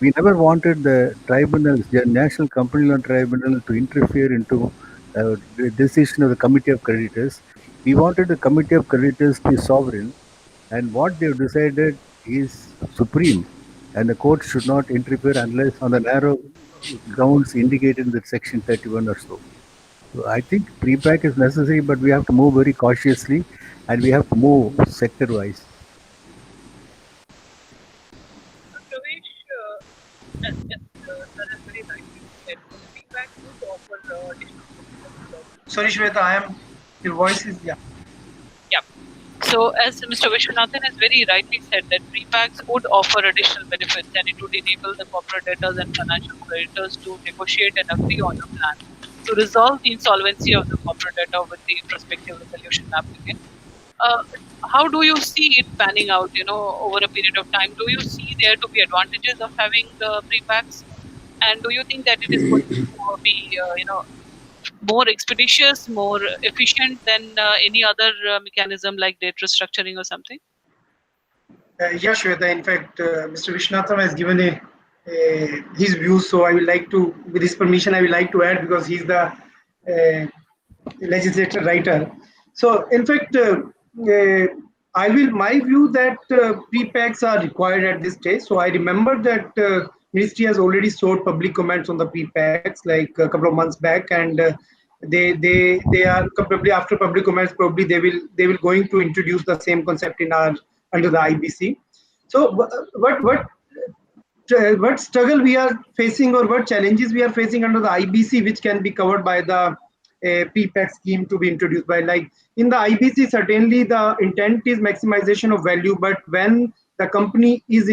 We never wanted the tribunals, the National Company Law Tribunal, to interfere into the decision of the Committee of Creditors. We wanted the Committee of Creditors to be sovereign, and what they've decided is supreme, and the court should not interfere unless on the narrow grounds indicated in the Section 31 or so. So I think pre-pack is necessary, but we have to move very cautiously, and we have to move sector-wise. Pravesh, that is very rightly said. Feedback would offer additional benefits. Sorry, Shweta, your voice is, yeah. Yeah. So, as Mr. Vishwanathan has very rightly said, that pre-packs would offer additional benefits, and it would enable the corporate debtors and financial creditors to negotiate and agree on a plan to resolve the insolvency of the corporate debtor with the prospective resolution applicant. How do you see it panning out, over a period of time? Do you see there to be advantages of having the pre-packs? And do you think that it is going to be, more expeditious, more efficient than any other mechanism like debt restructuring or something? Yeah, Shweta. In fact, Mr. Vishnatham has given his views. So I would like to, with his permission, I would like to add, because he's the legislator writer. So in fact, my view that pre-packs are required at this stage. So I remember that ministry has already sought public comments on the pre-packs like a couple of months back, and they are probably, after public comments, probably they will going to introduce the same concept under the IBC. So what struggle we are facing, or what challenges we are facing under the IBC, which can be covered by the pre-pack scheme to be introduced by, like in the IBC, certainly the intent is maximization of value, but when the company is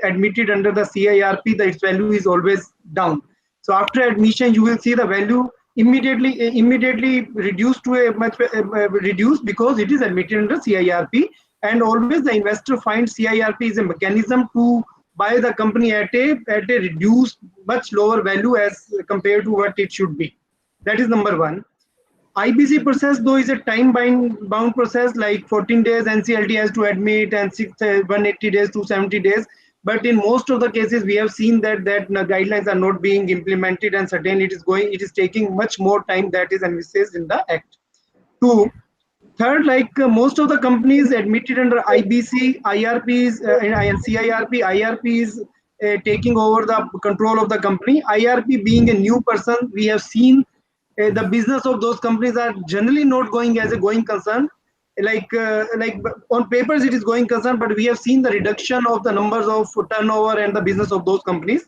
admitted under the CIRP, its value is always down. So after admission, you will see the value immediately reduced to a much reduced, because it is admitted under CIRP, and always the investor finds CIRP is a mechanism to buy the company at a reduced, much lower value as compared to what it should be. That is number one. IBC process, though, is a time-bound process, like 14 days NCLT has to admit, and 180 days to 70 days. But in most of the cases, we have seen that guidelines are not being implemented, and certainly it is taking much more time that is envisaged in the Act. Third, like most of the companies admitted under IBC, IRPs and CIRP, IRP is taking over the control of the company. IRP being a new person, we have seen the business of those companies are generally not going as a going concern. Like on papers it is going concern, but we have seen the reduction of the numbers of turnover and the business of those companies.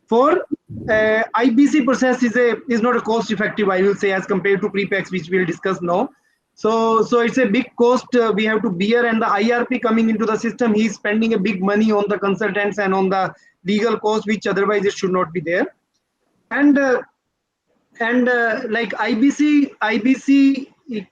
For IBC process is not a cost effective, I will say, as compared to pre-packs, which we'll discuss now. So it's a big cost we have to bear, and the IRP coming into the system, he's spending a big money on the consultants and on the legal costs, which otherwise it should not be there. And like IBC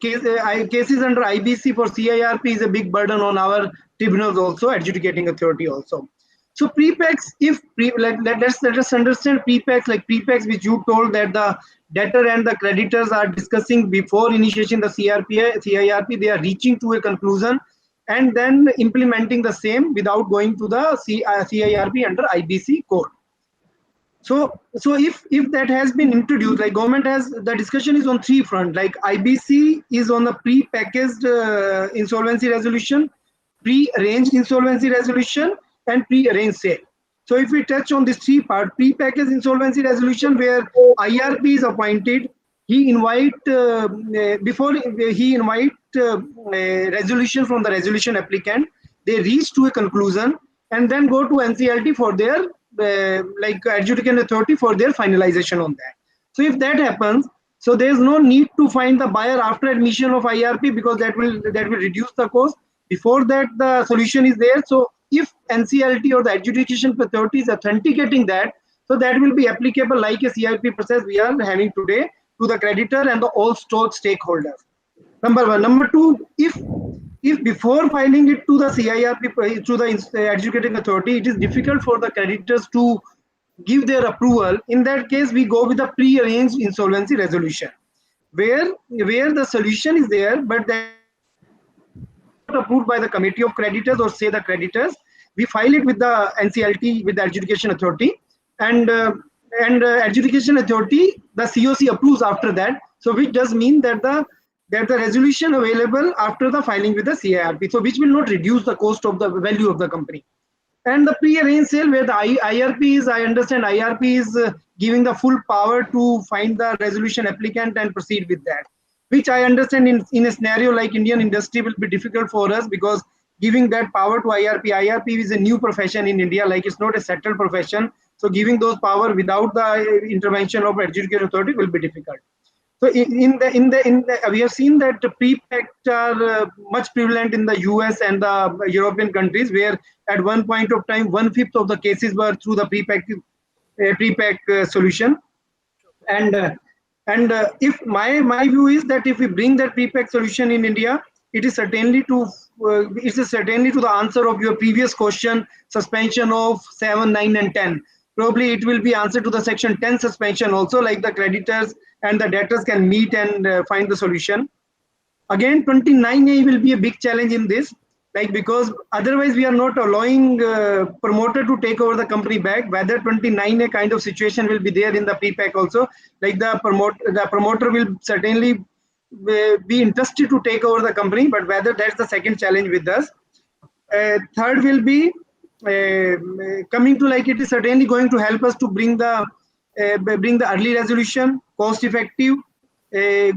cases under IBC for CIRP is a big burden on our tribunals also, adjudicating authority also. So prepex, let us understand prepex, like prepex which you told that the debtor and the creditors are discussing before initiation the CIRP, they are reaching to a conclusion and then implementing the same without going to the CIRP under IBC code. So if that has been introduced, like government has, the discussion is on three front, like IBC is on the pre-packaged insolvency resolution, pre-arranged insolvency resolution, and pre-arranged sale. So if we touch on this three part, pre-packaged insolvency resolution, where IRP is appointed, he invite before he invite a resolution from the resolution applicant, they reach to a conclusion and then go to NCLT for their like adjudicant authority for their finalization on that. So if that happens, so there is no need to find the buyer after admission of IRP, because that will reduce the cost. Before that, the solution is there. So if NCLT or the adjudication authority is authenticating that, so that will be applicable like a CIRP process we are having today to the creditor and the all stock stakeholders. Number one. Number two, if before filing it to the CIRP, to the adjudicating authority, it is difficult for the creditors to give their approval, in that case we go with the pre-arranged insolvency resolution, where the solution is there, but that approved by the committee of creditors or say the creditors, we file it with the NCLT, with the adjudication authority, and adjudication authority, the COC approves after that. So which does mean that the resolution available after the filing with the CIRP, so which will not reduce the cost of the value of the company. And the pre-arranged sale, where the IRP is, I understand IRP is giving the full power to find the resolution applicant and proceed with that, which I understand in a scenario like Indian industry will be difficult for us, because giving that power to IRP is a new profession in India, like it's not a settled profession. So giving those power without the intervention of adjudicating authority will be difficult. So we have seen that the pre-packed are much prevalent in the US and the European countries, where at one point of time 1/5 of the cases were through the pre-pack solution. And if my view is that if we bring that pre-pack solution in India, it is certainly to the answer of your previous question, suspension of 7, 9, and 10. Probably it will be answer to the section 10 suspension also, like the creditors and the debtors can meet and find the solution. Again, 29A will be a big challenge in this, like, because otherwise we are not allowing promoter to take over the company back. Whether 29A kind of situation will be there in the pre-pack also, like the promoter will certainly be interested to take over the company, but whether that's the second challenge with us. Third will be coming to, like, it is certainly going to help us to bring the early resolution, cost effective,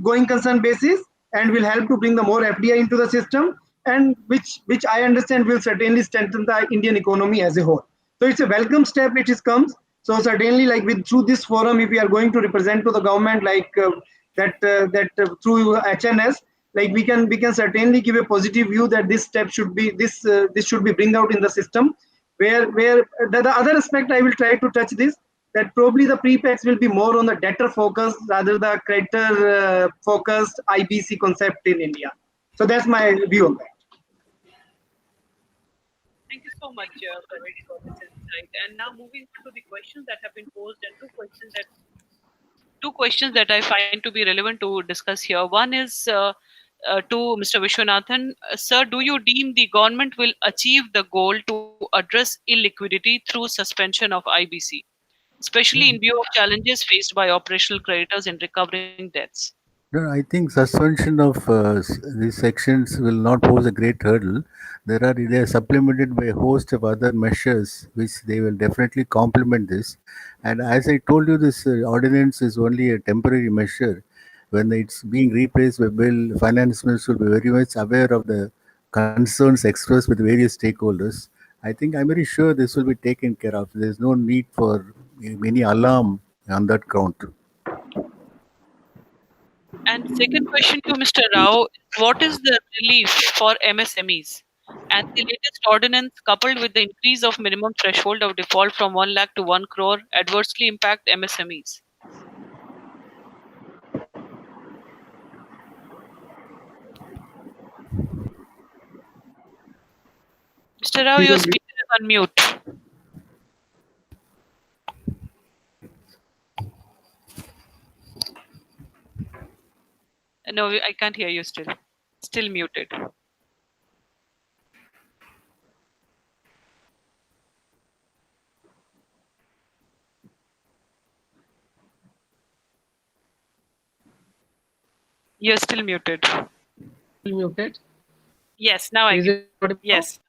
going concern basis, and will help to bring the more FDI into the system, and which I understand will certainly strengthen the Indian economy as a whole. So it's a welcome step which is comes. So certainly, like, through this forum, if we are going to represent to the government, like through HNS, like we can certainly give a positive view that this step should be this should be bring out in the system. Where the other aspect I will try to touch this, that probably the pre-packs will be more on the debtor focused rather the creditor focused IBC concept in India. So that's my view on that. Thank you so much, Praveen, for this insight. And now moving on to the questions that have been posed, and two questions that I find to be relevant to discuss here. One is to Mr. Vishwanathan. Sir, do you deem the government will achieve the goal to address illiquidity through suspension of IBC, especially in view of challenges faced by operational creditors in recovering debts? No, I think suspension of these sections will not pose a great hurdle. They are supplemented by a host of other measures which they will definitely complement this. And as I told you, this ordinance is only a temporary measure. When it's being replaced by bill, finance minister will be very much aware of the concerns expressed with various stakeholders. I think I'm very sure this will be taken care of. There's no need for any alarm on that count. And second question to Mr. Rao, what is the relief for MSMEs? And the latest ordinance, coupled with the increase of minimum threshold of default from 1 lakh to 1 crore, adversely impact MSMEs? Mr. Rao, your speaker is on mute. No, I can't hear you still. Still muted. You're still muted. Muted. Yes, now I Is can. it audible now? Yes,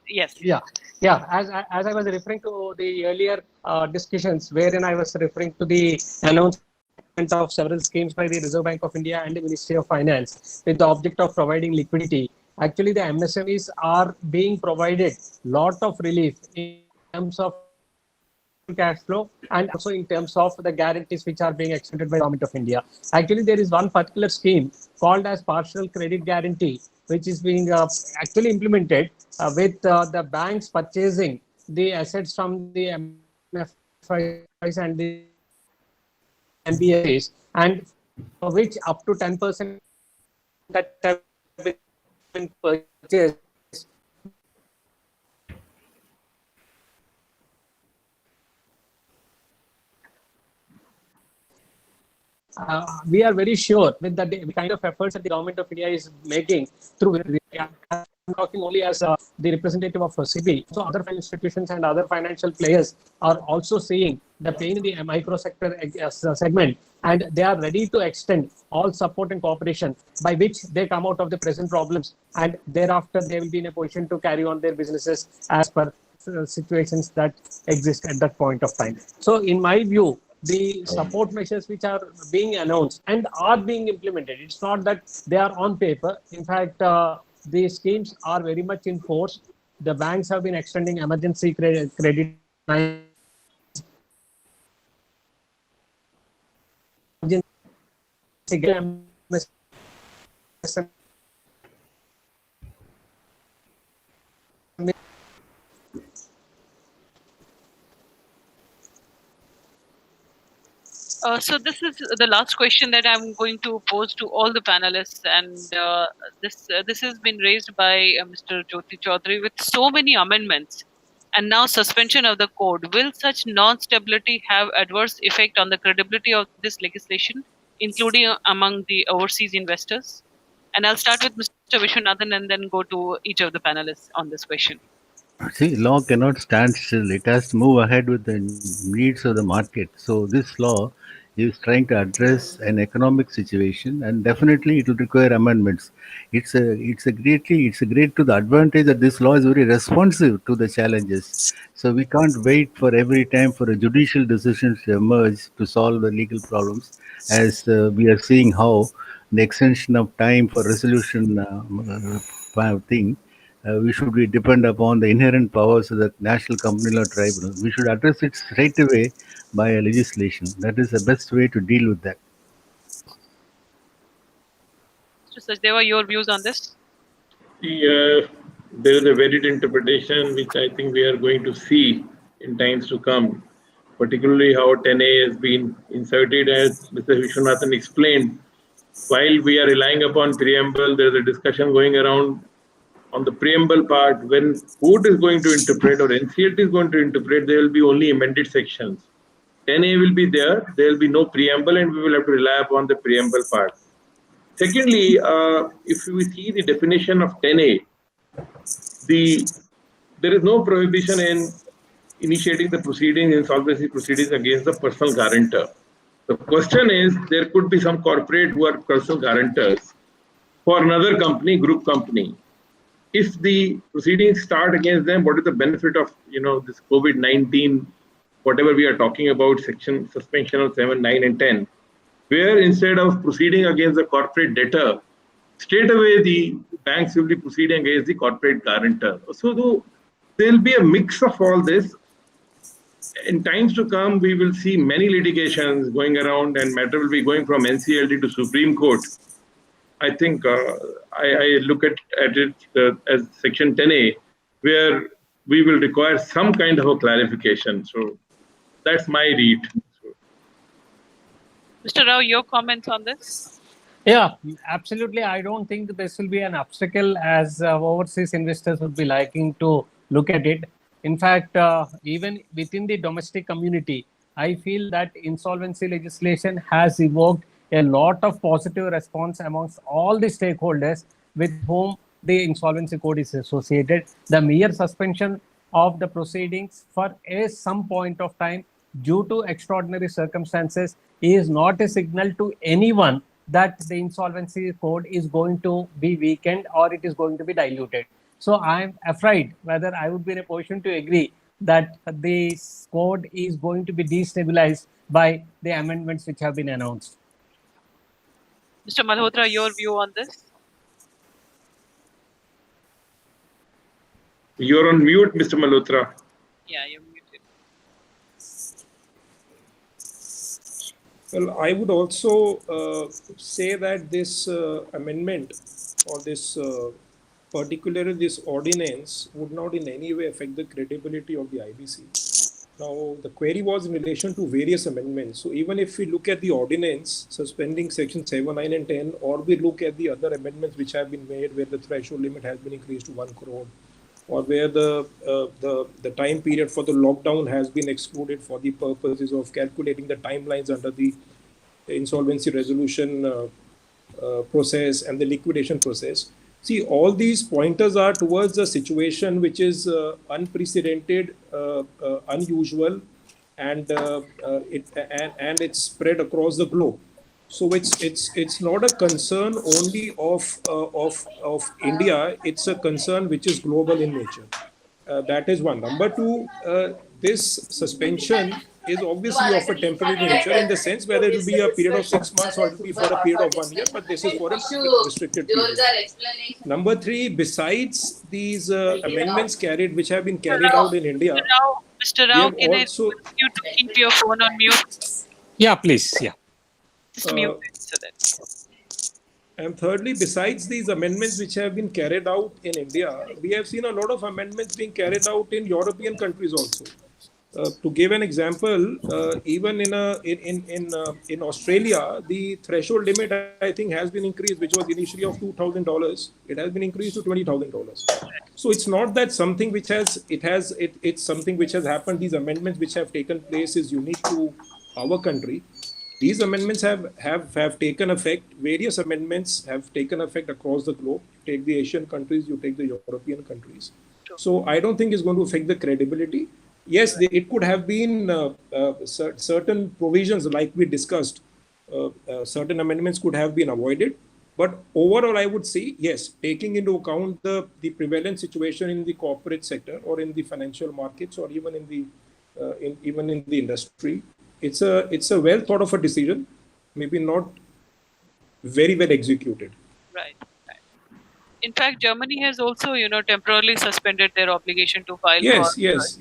yes. Yeah, yeah. As I was referring to the earlier discussions, wherein I was referring to the announcement of several schemes by the Reserve Bank of India and the Ministry of Finance with the object of providing liquidity. Actually, the MSMEs are being provided lot of relief in terms of cash flow and also in terms of the guarantees which are being extended by the Government of India. Actually, there is one particular scheme called as partial credit guarantee, which is being actually implemented with the banks purchasing the assets from the MFIs and the NBFCs, and for which up to 10% that have been purchased we are very sure with the kind of efforts that the Government of India is making through. I'm talking only as the representative of CB. So other financial institutions and other financial players are also seeing the pain in the micro sector segment, and they are ready to extend all support and cooperation by which they come out of the present problems, and thereafter they will be in a position to carry on their businesses as per situations that exist at that point of time. So in my view, the support measures which are being announced and are being implemented, it's not that they are on paper. In fact, the schemes are very much in force. The banks have been extending emergency credit So this is the last question that I'm going to pose to all the panelists, and this has been raised by Mr. Jyoti Chaudhary with so many amendments, and now suspension of the code. Will such non-stability have adverse effect on the credibility of this legislation, including among the overseas investors? And I'll start with Mr. Vishwanathan and then go to each of the panelists on this question. See, law cannot stand still. It has to move ahead with the needs of the market. So this law is trying to address an economic situation, and definitely it will require amendments. It's a great to the advantage that this law is very responsive to the challenges. So we can't wait for every time for a judicial decision to emerge to solve the legal problems, as we are seeing how the extension of time for resolution thing. We should be depend upon the inherent powers of the National Company Law Tribunal. We should address it straight away by a legislation. That is the best way to deal with that. Mr. Sachdeva, your views on this? There is a varied interpretation which I think we are going to see in times to come, particularly how 10A has been inserted, as Mr. Vishwanathan explained. While we are relying upon preamble, there is a discussion going around on the preamble part. When court is going to interpret or NCLT is going to interpret, there will be only amended sections. 10A will be there will be no preamble, and we will have to rely upon the preamble part. Secondly, if we see the definition of 10A, there is no prohibition in initiating the proceedings, insolvency proceedings against the personal guarantor. The question is, there could be some corporate who are personal guarantors for another company, group company. If the proceedings start against them, what is the benefit of this COVID-19, whatever we are talking about, section suspension of 7, 9, and 10, where instead of proceeding against the corporate debtor, straight away the banks will be proceeding against the corporate guarantor. So there will be a mix of all this. In times to come, we will see many litigations going around, and matter will be going from NCLT to Supreme Court. I think I look at it as Section 10A, where we will require some kind of a clarification. So that's my read. Mr. Rao, your comments on this? Yeah, absolutely. I don't think this will be an obstacle, as overseas investors would be liking to look at it. In fact, even within the domestic community, I feel that insolvency legislation has evoked a lot of positive response amongst all the stakeholders with whom the insolvency code is associated. The mere suspension of the proceedings for some point of time due to extraordinary circumstances is not a signal to anyone that the insolvency code is going to be weakened or it is going to be diluted. So I'm afraid whether I would be in a position to agree that the code is going to be destabilized by the amendments which have been announced. Mr. Malhotra, your view on this? You're on mute, Mr. Malhotra. Yeah, you're muted. Well, I would also say that this amendment or this particularly this ordinance would not in any way affect the credibility of the IBC. Now, the query was in relation to various amendments. So even if we look at the ordinance suspending section 7, 9 and 10, or we look at the other amendments which have been made where the threshold limit has been increased to 1 crore, or where the time period for the lockdown has been excluded for the purposes of calculating the timelines under the insolvency resolution process and the liquidation process. See, all these pointers are towards a situation which is unprecedented, unusual, and it's spread across the globe. So it's not a concern only of India. It's a concern which is global in nature. That is one. Number two, this suspension is obviously of a temporary nature in the sense whether it will be a period of 6 months or it will be for a period of 1 year, but this is for a restricted period. Number three, besides these amendments which have been carried out in India, Mr. Rao, can I ask you to keep your phone on mute? Yeah, please. Yeah. Just mute it so that. And thirdly, besides these amendments which have been carried out in India, we have seen a lot of amendments being carried out in European countries also. To give an example, even in Australia, the threshold limit I think has been increased, which was initially of $2,000. It has been increased to $20,000. So it's not that something which it's something which has happened. These amendments which have taken place is unique to our country. These amendments have taken effect. Various amendments have taken effect across the globe. You take the Asian countries, you take the European countries. So I don't think it's going to affect the credibility. Yes, it could have been certain provisions like we discussed. Certain amendments could have been avoided. But overall, I would say, yes, taking into account the prevalent situation in the corporate sector or in the financial markets or even in the industry, it's a well thought of a decision, maybe not very well executed. Right. In fact, Germany has also, temporarily suspended their obligation to file. Yes.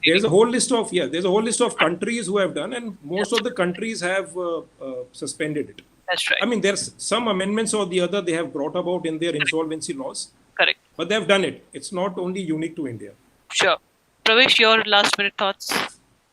There's a whole list of countries who have done, and most of the countries have suspended it. That's right. I mean, there's some amendments or the other they have brought about in their insolvency laws. Correct. But they've done it. It's not only unique to India. Sure. Pravesh, your last minute thoughts.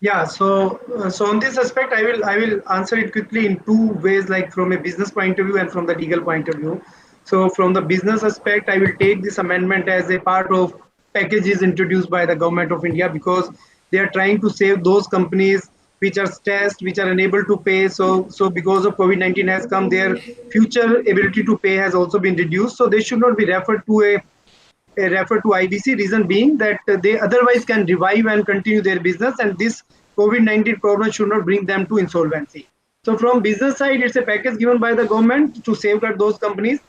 Yeah, so on this aspect, I will answer it quickly in two ways, like from a business point of view and from the legal point of view. So from the business aspect, I will take this amendment as a part of packages introduced by the government of India, because they are trying to save those companies which are stressed, which are unable to pay. So because of COVID-19 has come, their future ability to pay has also been reduced. So they should not be referred to IBC, reason being that they otherwise can revive and continue their business, and this COVID-19 problem should not bring them to insolvency. So from business side, it's a package given by the government to safeguard those companies.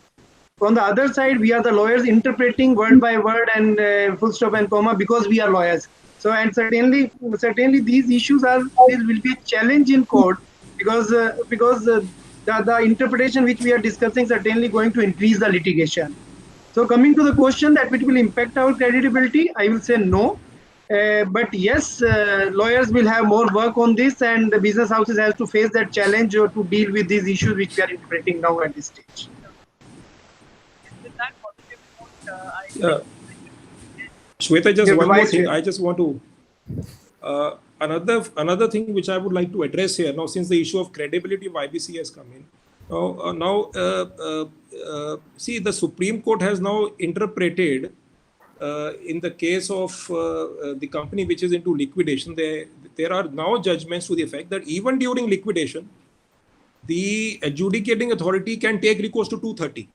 On the other side, we are the lawyers interpreting word by word and full stop and comma, because we are lawyers. So, and certainly these issues will be a challenge in court, because the interpretation which we are discussing certainly going to increase the litigation. So coming to the question that it will impact our credibility, I will say no. But yes, lawyers will have more work on this, and the business houses have to face that challenge or to deal with these issues which we are interpreting now at this stage. With that positive note, Shweta, just one more thing. I just want to another thing which I would like to address here now, since the issue of credibility of IBC has come in. See, the Supreme Court has now interpreted in the case of the company which is into liquidation, there are now judgments to the effect that even during liquidation, the adjudicating authority can take recourse to 230.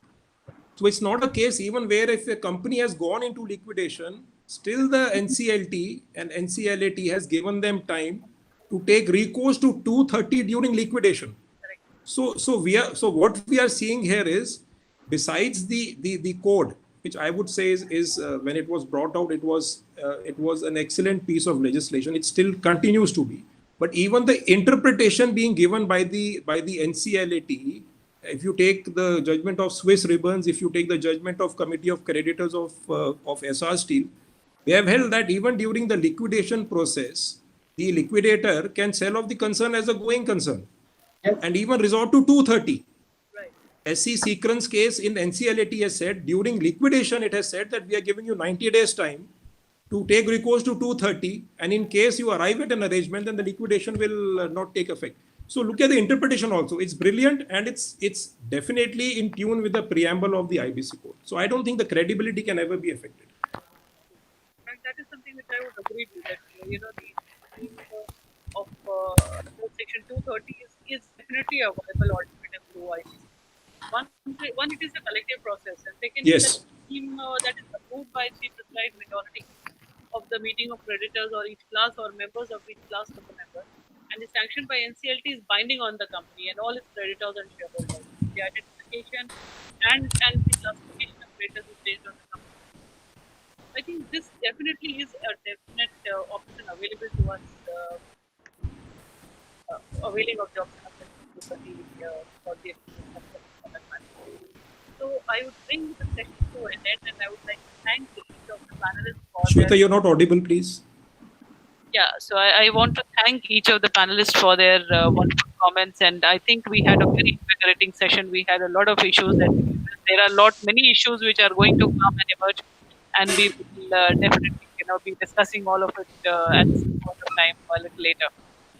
So it's not a case even where if a company has gone into liquidation, still the NCLT and NCLAT has given them time to take recourse to 230 during liquidation. So what we are seeing here is, besides the code, which I would say is when it was brought out, it was an excellent piece of legislation. It still continues to be. But even the interpretation being given by the NCLAT, if you take the judgment of Swiss Ribbons, if you take the judgment of Committee of Creditors of Essar Steel, they have held that even during the liquidation process, the liquidator can sell off the concern as a going concern, and even resort to 230. SC Sequence case in NCLAT has said during liquidation, it has said that we are giving you 90 days time to take recourse to 230, and in case you arrive at an arrangement, then the liquidation will not take effect. So look at the interpretation also. It's brilliant, and it's definitely in tune with the preamble of the IBC code. So I don't think the credibility can ever be affected. And that is something which I would agree with, that the of section 230 is definitely a viable alternative to IBC. One, it is a collective process, and second, Yes. is a scheme that is approved by the prescribed majority of the meeting of creditors or each class or members of each class of the member, and is sanctioned by NCLT, is binding on the company and all its creditors and shareholders. The identification and the classification of creditors is based on the company. I think this definitely is a definite option available to us, availing of jobs for the So I would bring the session to an end, and I would like to thank each of the panelists for Shweta, you're not audible, please. Yeah, so I want to thank each of the panelists for their wonderful comments, and I think we had a very invigorating session. We had a lot of issues, and there are many issues which are going to come and emerge, and we will definitely be discussing all of it at some point of time a little later.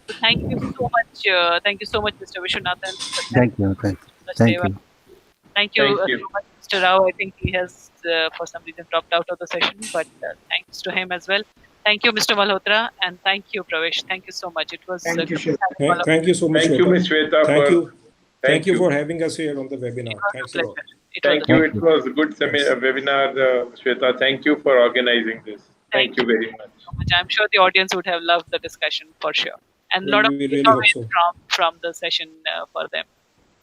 So thank you so much. Thank you so much, Mr. Vishwanathan. Thank you. Thank you. Thank you Thank you. so much, Mr. Rao. I think he has, for some reason, dropped out of the session, but thanks to him as well. Thank you, Mr. Malhotra, and thank you, Pravesh. Thank you so much. It was Thank you, good Shweta. having all of Thank you so much. Thank you, Shweta. Ms. Shweta. Thank you for having us here on the webinar. It was Thanks a a lot. pleasure. Thank you. It was a good webinar, Shweta. Thank you for organizing this. Thank you very much. so much. I'm sure the audience would have loved the discussion for sure, and a lot of We really hope takeaways so. from the session for them.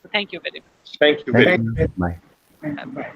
So thank you very much. Thank you very much. Bye. Bye.